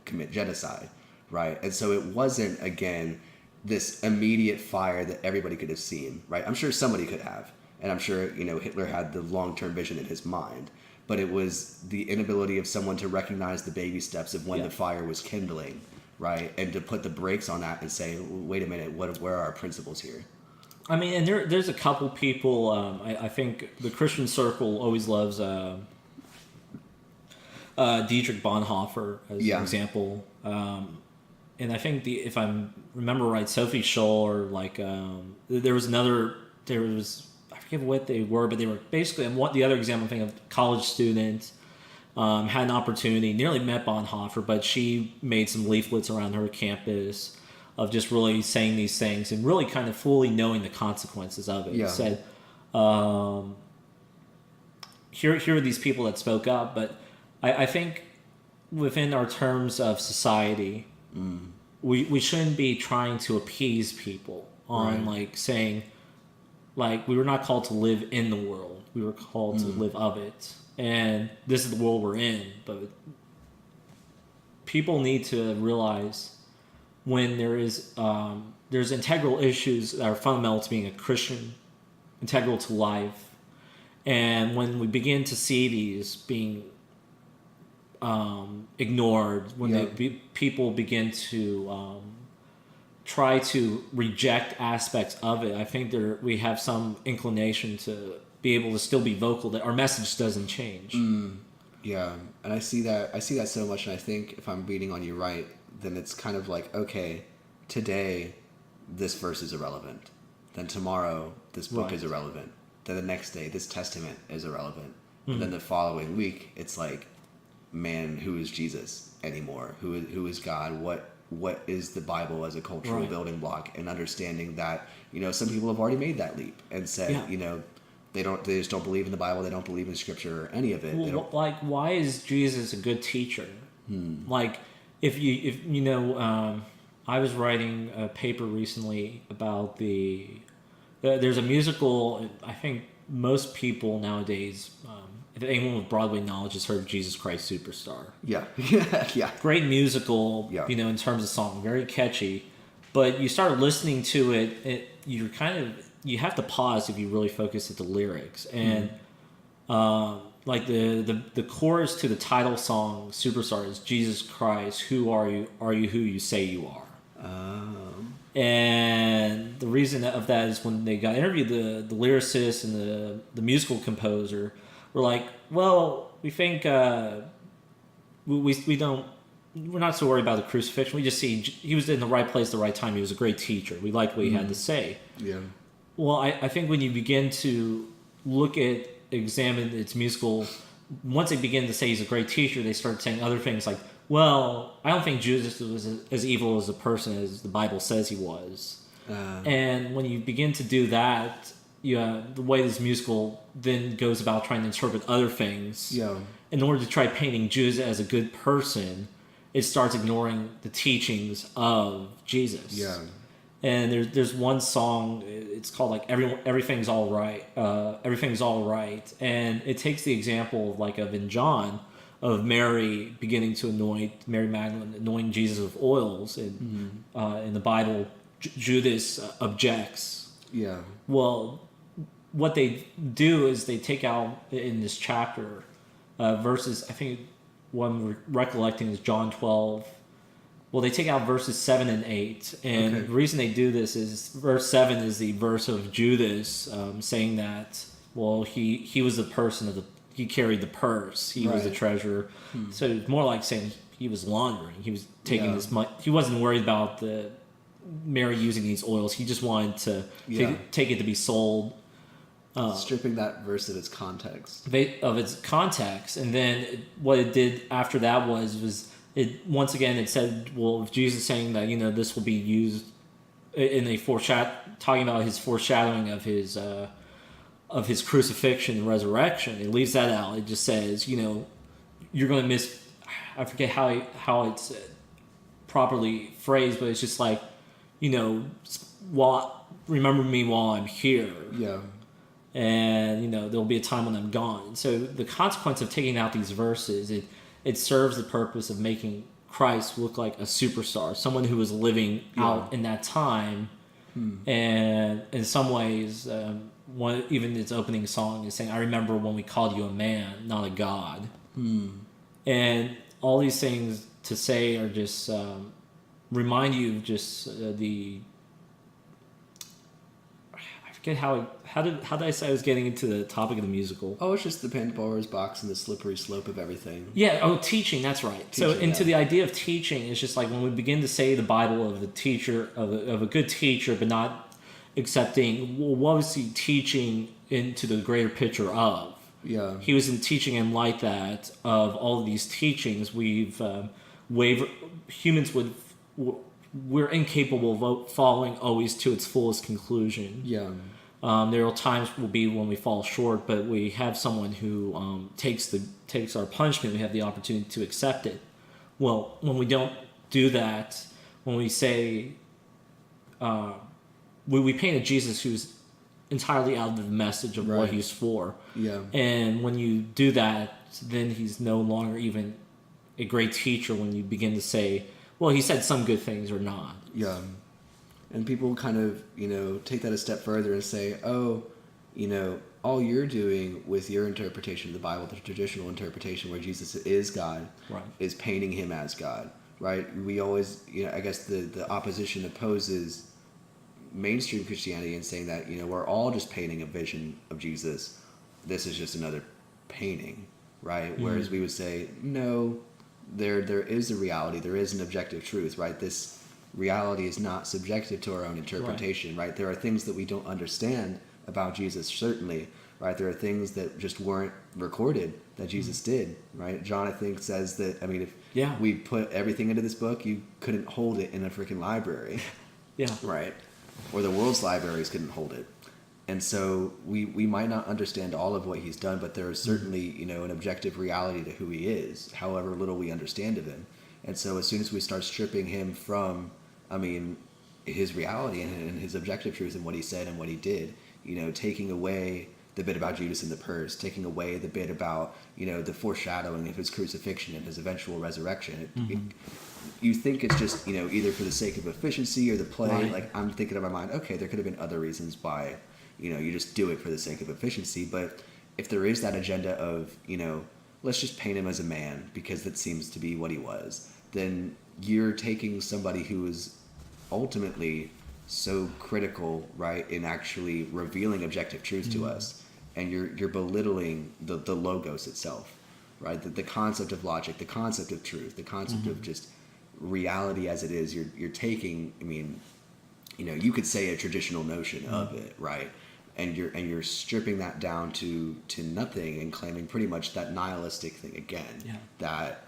commit genocide, right? And so it wasn't, again, this immediate fire that everybody could have seen, right? I'm sure somebody could have. And I'm sure, Hitler had the long-term vision in his mind. But it was the inability of someone to recognize the baby steps of when the fire was kindling, right? And to put the brakes on that and say, wait a minute, where are our principles here? I mean, and there's a couple people, I think the Christian circle always loves Dietrich Bonhoeffer as an example. And I think if I remember right, Sophie Scholl, or like, I forget what they were, but they were basically, and the other example I'm thinking of, college student, had an opportunity, nearly met Bonhoeffer, but she made some leaflets around her campus of just really saying these things and really kind of fully knowing the consequences of it. Yeah. Said, here are these people that spoke up, but I think within our terms of society, we shouldn't be trying to appease people on like saying, like, we were not called to live in the world. We were called to live of it. And this is the world we're in. But people need to realize when there's integral issues that are fundamental to being a Christian, integral to life. And when we begin to see these being ignored, when people begin to try to reject aspects of it, I think we have some inclination to be able to still be vocal that our message doesn't change. Yeah, and I see that so much, and I think if I'm reading on you right, then it's kind of like, okay, today this verse is irrelevant. Then tomorrow this book is irrelevant. Then the next day this testament is irrelevant. And then the following week it's like, man, who is Jesus anymore? Who is God? What is the Bible as a cultural building block? And understanding that, some people have already made that leap and said, they just don't believe in the Bible. They don't believe in Scripture or any of it. Well, like, why is Jesus a good teacher? Like, if I was writing a paper recently about there's a musical. I think most people nowadays, if anyone with Broadway knowledge, has heard of Jesus Christ Superstar. Yeah. Great musical, in terms of song, very catchy. But you start listening to it, you have to pause if you really focus at the lyrics. And like the chorus to the title song Superstar is, Jesus Christ, who are you? Are you who you say you are? And the reason of that is when they got interviewed, the lyricist and the musical composer were like, well, we think we're not so worried about the crucifixion. We just see he was in the right place at the right time. He was a great teacher. We liked what he had to say. Yeah. Well, I think when you begin to examine its musical, once they begin to say he's a great teacher, they start saying other things like, well, I don't think Jesus was as evil as a person as the Bible says he was. And when you begin to do that, the way this musical then goes about trying to interpret other things, in order to try painting Jesus as a good person, it starts ignoring the teachings of Jesus. Yeah. And there's one song, it's called like everything's all right, everything's all right, and it takes the example of in John of Mary beginning to Mary Magdalene anointing Jesus with oils, and in the Bible Judas objects. Yeah. Well, what they do is they take out in this chapter verses. I think what I'm recollecting is John 12. Well, they take out verses 7 and 8, and the reason they do this is verse 7 is the verse of Judas saying that, well, he was the person he carried the purse, he was the treasurer. So it's more like saying he was laundering, he was taking this money. He wasn't worried about Mary using these oils. He just wanted to take it to be sold. Stripping that verse of its context. And then what it did after that was it once again it said, well, if Jesus saying that this will be used in a talking about his foreshadowing of his crucifixion and resurrection, it leaves that out. It just says you're going to miss. I forget how it's properly phrased, but it's just like remember me while I'm here. Yeah. And there'll be a time when I'm gone. So the consequence of taking out these verses, it serves the purpose of making Christ look like a superstar, someone who was living out in that time. And in some ways, even its opening song is saying, "I remember when we called you a man, not a god." And all these things to say are just remind you of just I forget how did I say I was getting into the topic of the musical? Oh, it's just the Pandora's box and the slippery slope of everything. Yeah. Oh, teaching. That's right. The idea of teaching is just like when we begin to say the Bible of a teacher of a good teacher, but not accepting. Well, what was he teaching into the greater picture of? Yeah. He was teaching in light that of all of these teachings we've humans we're incapable of following always to its fullest conclusion. Yeah. There will times will be when we fall short, but we have someone who takes our punishment. We have the opportunity to accept it. Well, when we don't do that, when we say we paint a Jesus who's entirely out of the message of what he's for. Yeah. And when you do that, then he's no longer even a great teacher when you begin to say, well, he said some good things or not. Yeah. And people kind of, take that a step further and say, oh, all you're doing with your interpretation of the Bible, the traditional interpretation where Jesus is God, is painting him as God, right? We always, I guess the opposition opposes mainstream Christianity and saying that, we're all just painting a vision of Jesus. This is just another painting, right? Mm-hmm. Whereas we would say, no, there is a reality, there is an objective truth, right? This reality is not subjective to our own interpretation, right? There are things that we don't understand about Jesus, certainly, right? There are things that just weren't recorded that Jesus did, right? John, I think, says that, if we put everything into this book, you couldn't hold it in a freaking library. Yeah. Right? Or the world's libraries couldn't hold it. And so we might not understand all of what he's done, but there is certainly, an objective reality to who he is, however little we understand of him. And so as soon as we start stripping him from, his reality and his objective truth and what he said and what he did, taking away the bit about Judas and the purse, taking away the bit about, the foreshadowing of his crucifixion and his eventual resurrection. You think it's just, either for the sake of efficiency or the play. Right. Like, I'm thinking in my mind, okay, there could have been other reasons why, you just do it for the sake of efficiency. But if there is that agenda of, let's just paint him as a man because that seems to be what he was, then you're taking somebody who is ultimately so critical, right, in actually revealing objective truth to us, and you're belittling the logos itself, right? The concept of logic, the concept of truth, the concept of just reality as it is. You're taking, you could say a traditional notion of it, right? And you're stripping that down to nothing and claiming pretty much that nihilistic thing again, that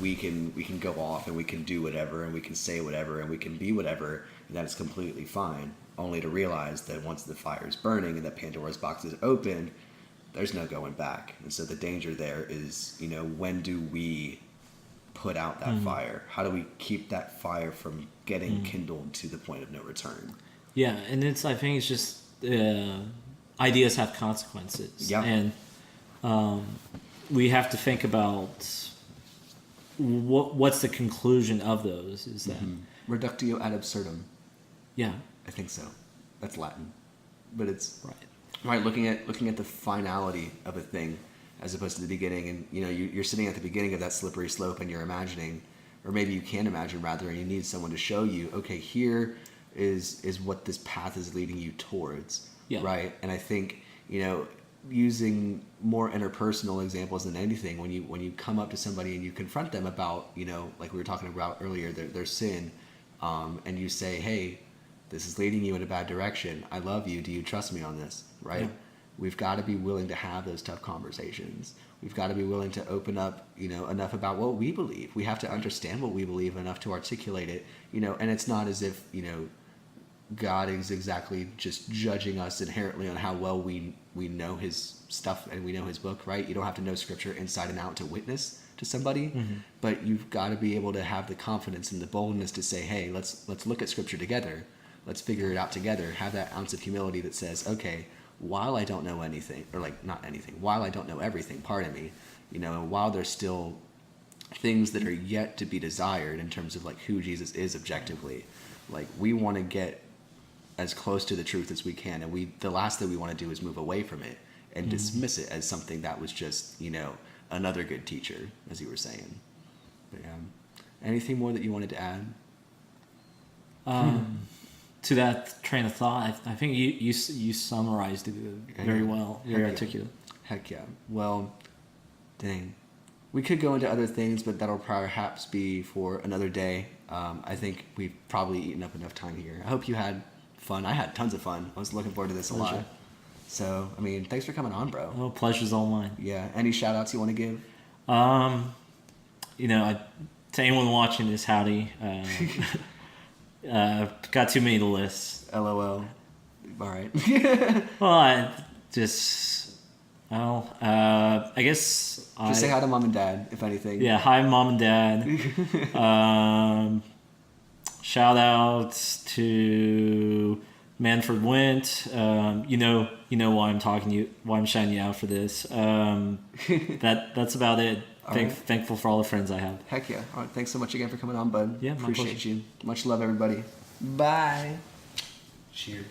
we can go off and we can do whatever and we can say whatever and we can be whatever, and that is completely fine, only to realize that once the fire is burning and that Pandora's box is opened, there's no going back. And so the danger there is, when do we put out that fire? How do we keep that fire from getting kindled to the point of no return. Yeah, and I think it's just ideas have consequences. Yeah. And we have to think about what's the conclusion of those. Is that reductio ad absurdum? Yeah, I think so. That's Latin, but it's right. Looking at the finality of a thing, as opposed to the beginning. And you're sitting at the beginning of that slippery slope, and you're imagining, or maybe you can imagine rather, and you need someone to show you. Okay, here is what this path is leading you towards. Yeah. Right. And I think using more interpersonal examples than anything, when you come up to somebody and you confront them about like we were talking about earlier, their sin, and you say, hey, this is leading you in a bad direction. I love you. Do you trust me on this? Right? Yeah. We've got to be willing to have those tough conversations. We've got to be willing to open up, enough about what we believe. We have to understand what we believe enough to articulate it, and it's not as if, God is exactly just judging us inherently on how well we know his stuff and we know his book, right? You don't have to know scripture inside and out to witness to somebody, but you've got to be able to have the confidence and the boldness to say, hey, let's look at scripture together. Let's figure it out together. Have that ounce of humility that says, okay, while I don't know anything, or like not anything, while I don't know everything, pardon me, and while there's still things that are yet to be desired in terms of like who Jesus is objectively, like we want to get as close to the truth as we can, and the last thing we want to do is move away from it and dismiss it as something that was just another good teacher, as you were saying. But yeah, anything more that you wanted to add? To that train of thought, I think you summarized it very well, very articulate. Heck yeah. Well, dang. We could go into other things, but that'll perhaps be for another day. I think we've probably eaten up enough time here. I hope you had fun. I had tons of fun. I was looking forward to this a lot. So, thanks for coming on, bro. Oh, pleasure's all mine. Yeah. Any shout outs you want to give? To anyone watching this, howdy. Got too many to list. LOL. All right. Well, I guess just say hi to mom and dad, if anything. Yeah, hi mom and dad. Shout outs to Manfred Wint. You know why I'm talking to you, why I'm shouting you out for this. That's about it. Thankful for all the friends I have. Heck yeah. All right, thanks so much again for coming on, bud. Yeah, my Appreciate pleasure. you. Much love, everybody. Bye. Cheers.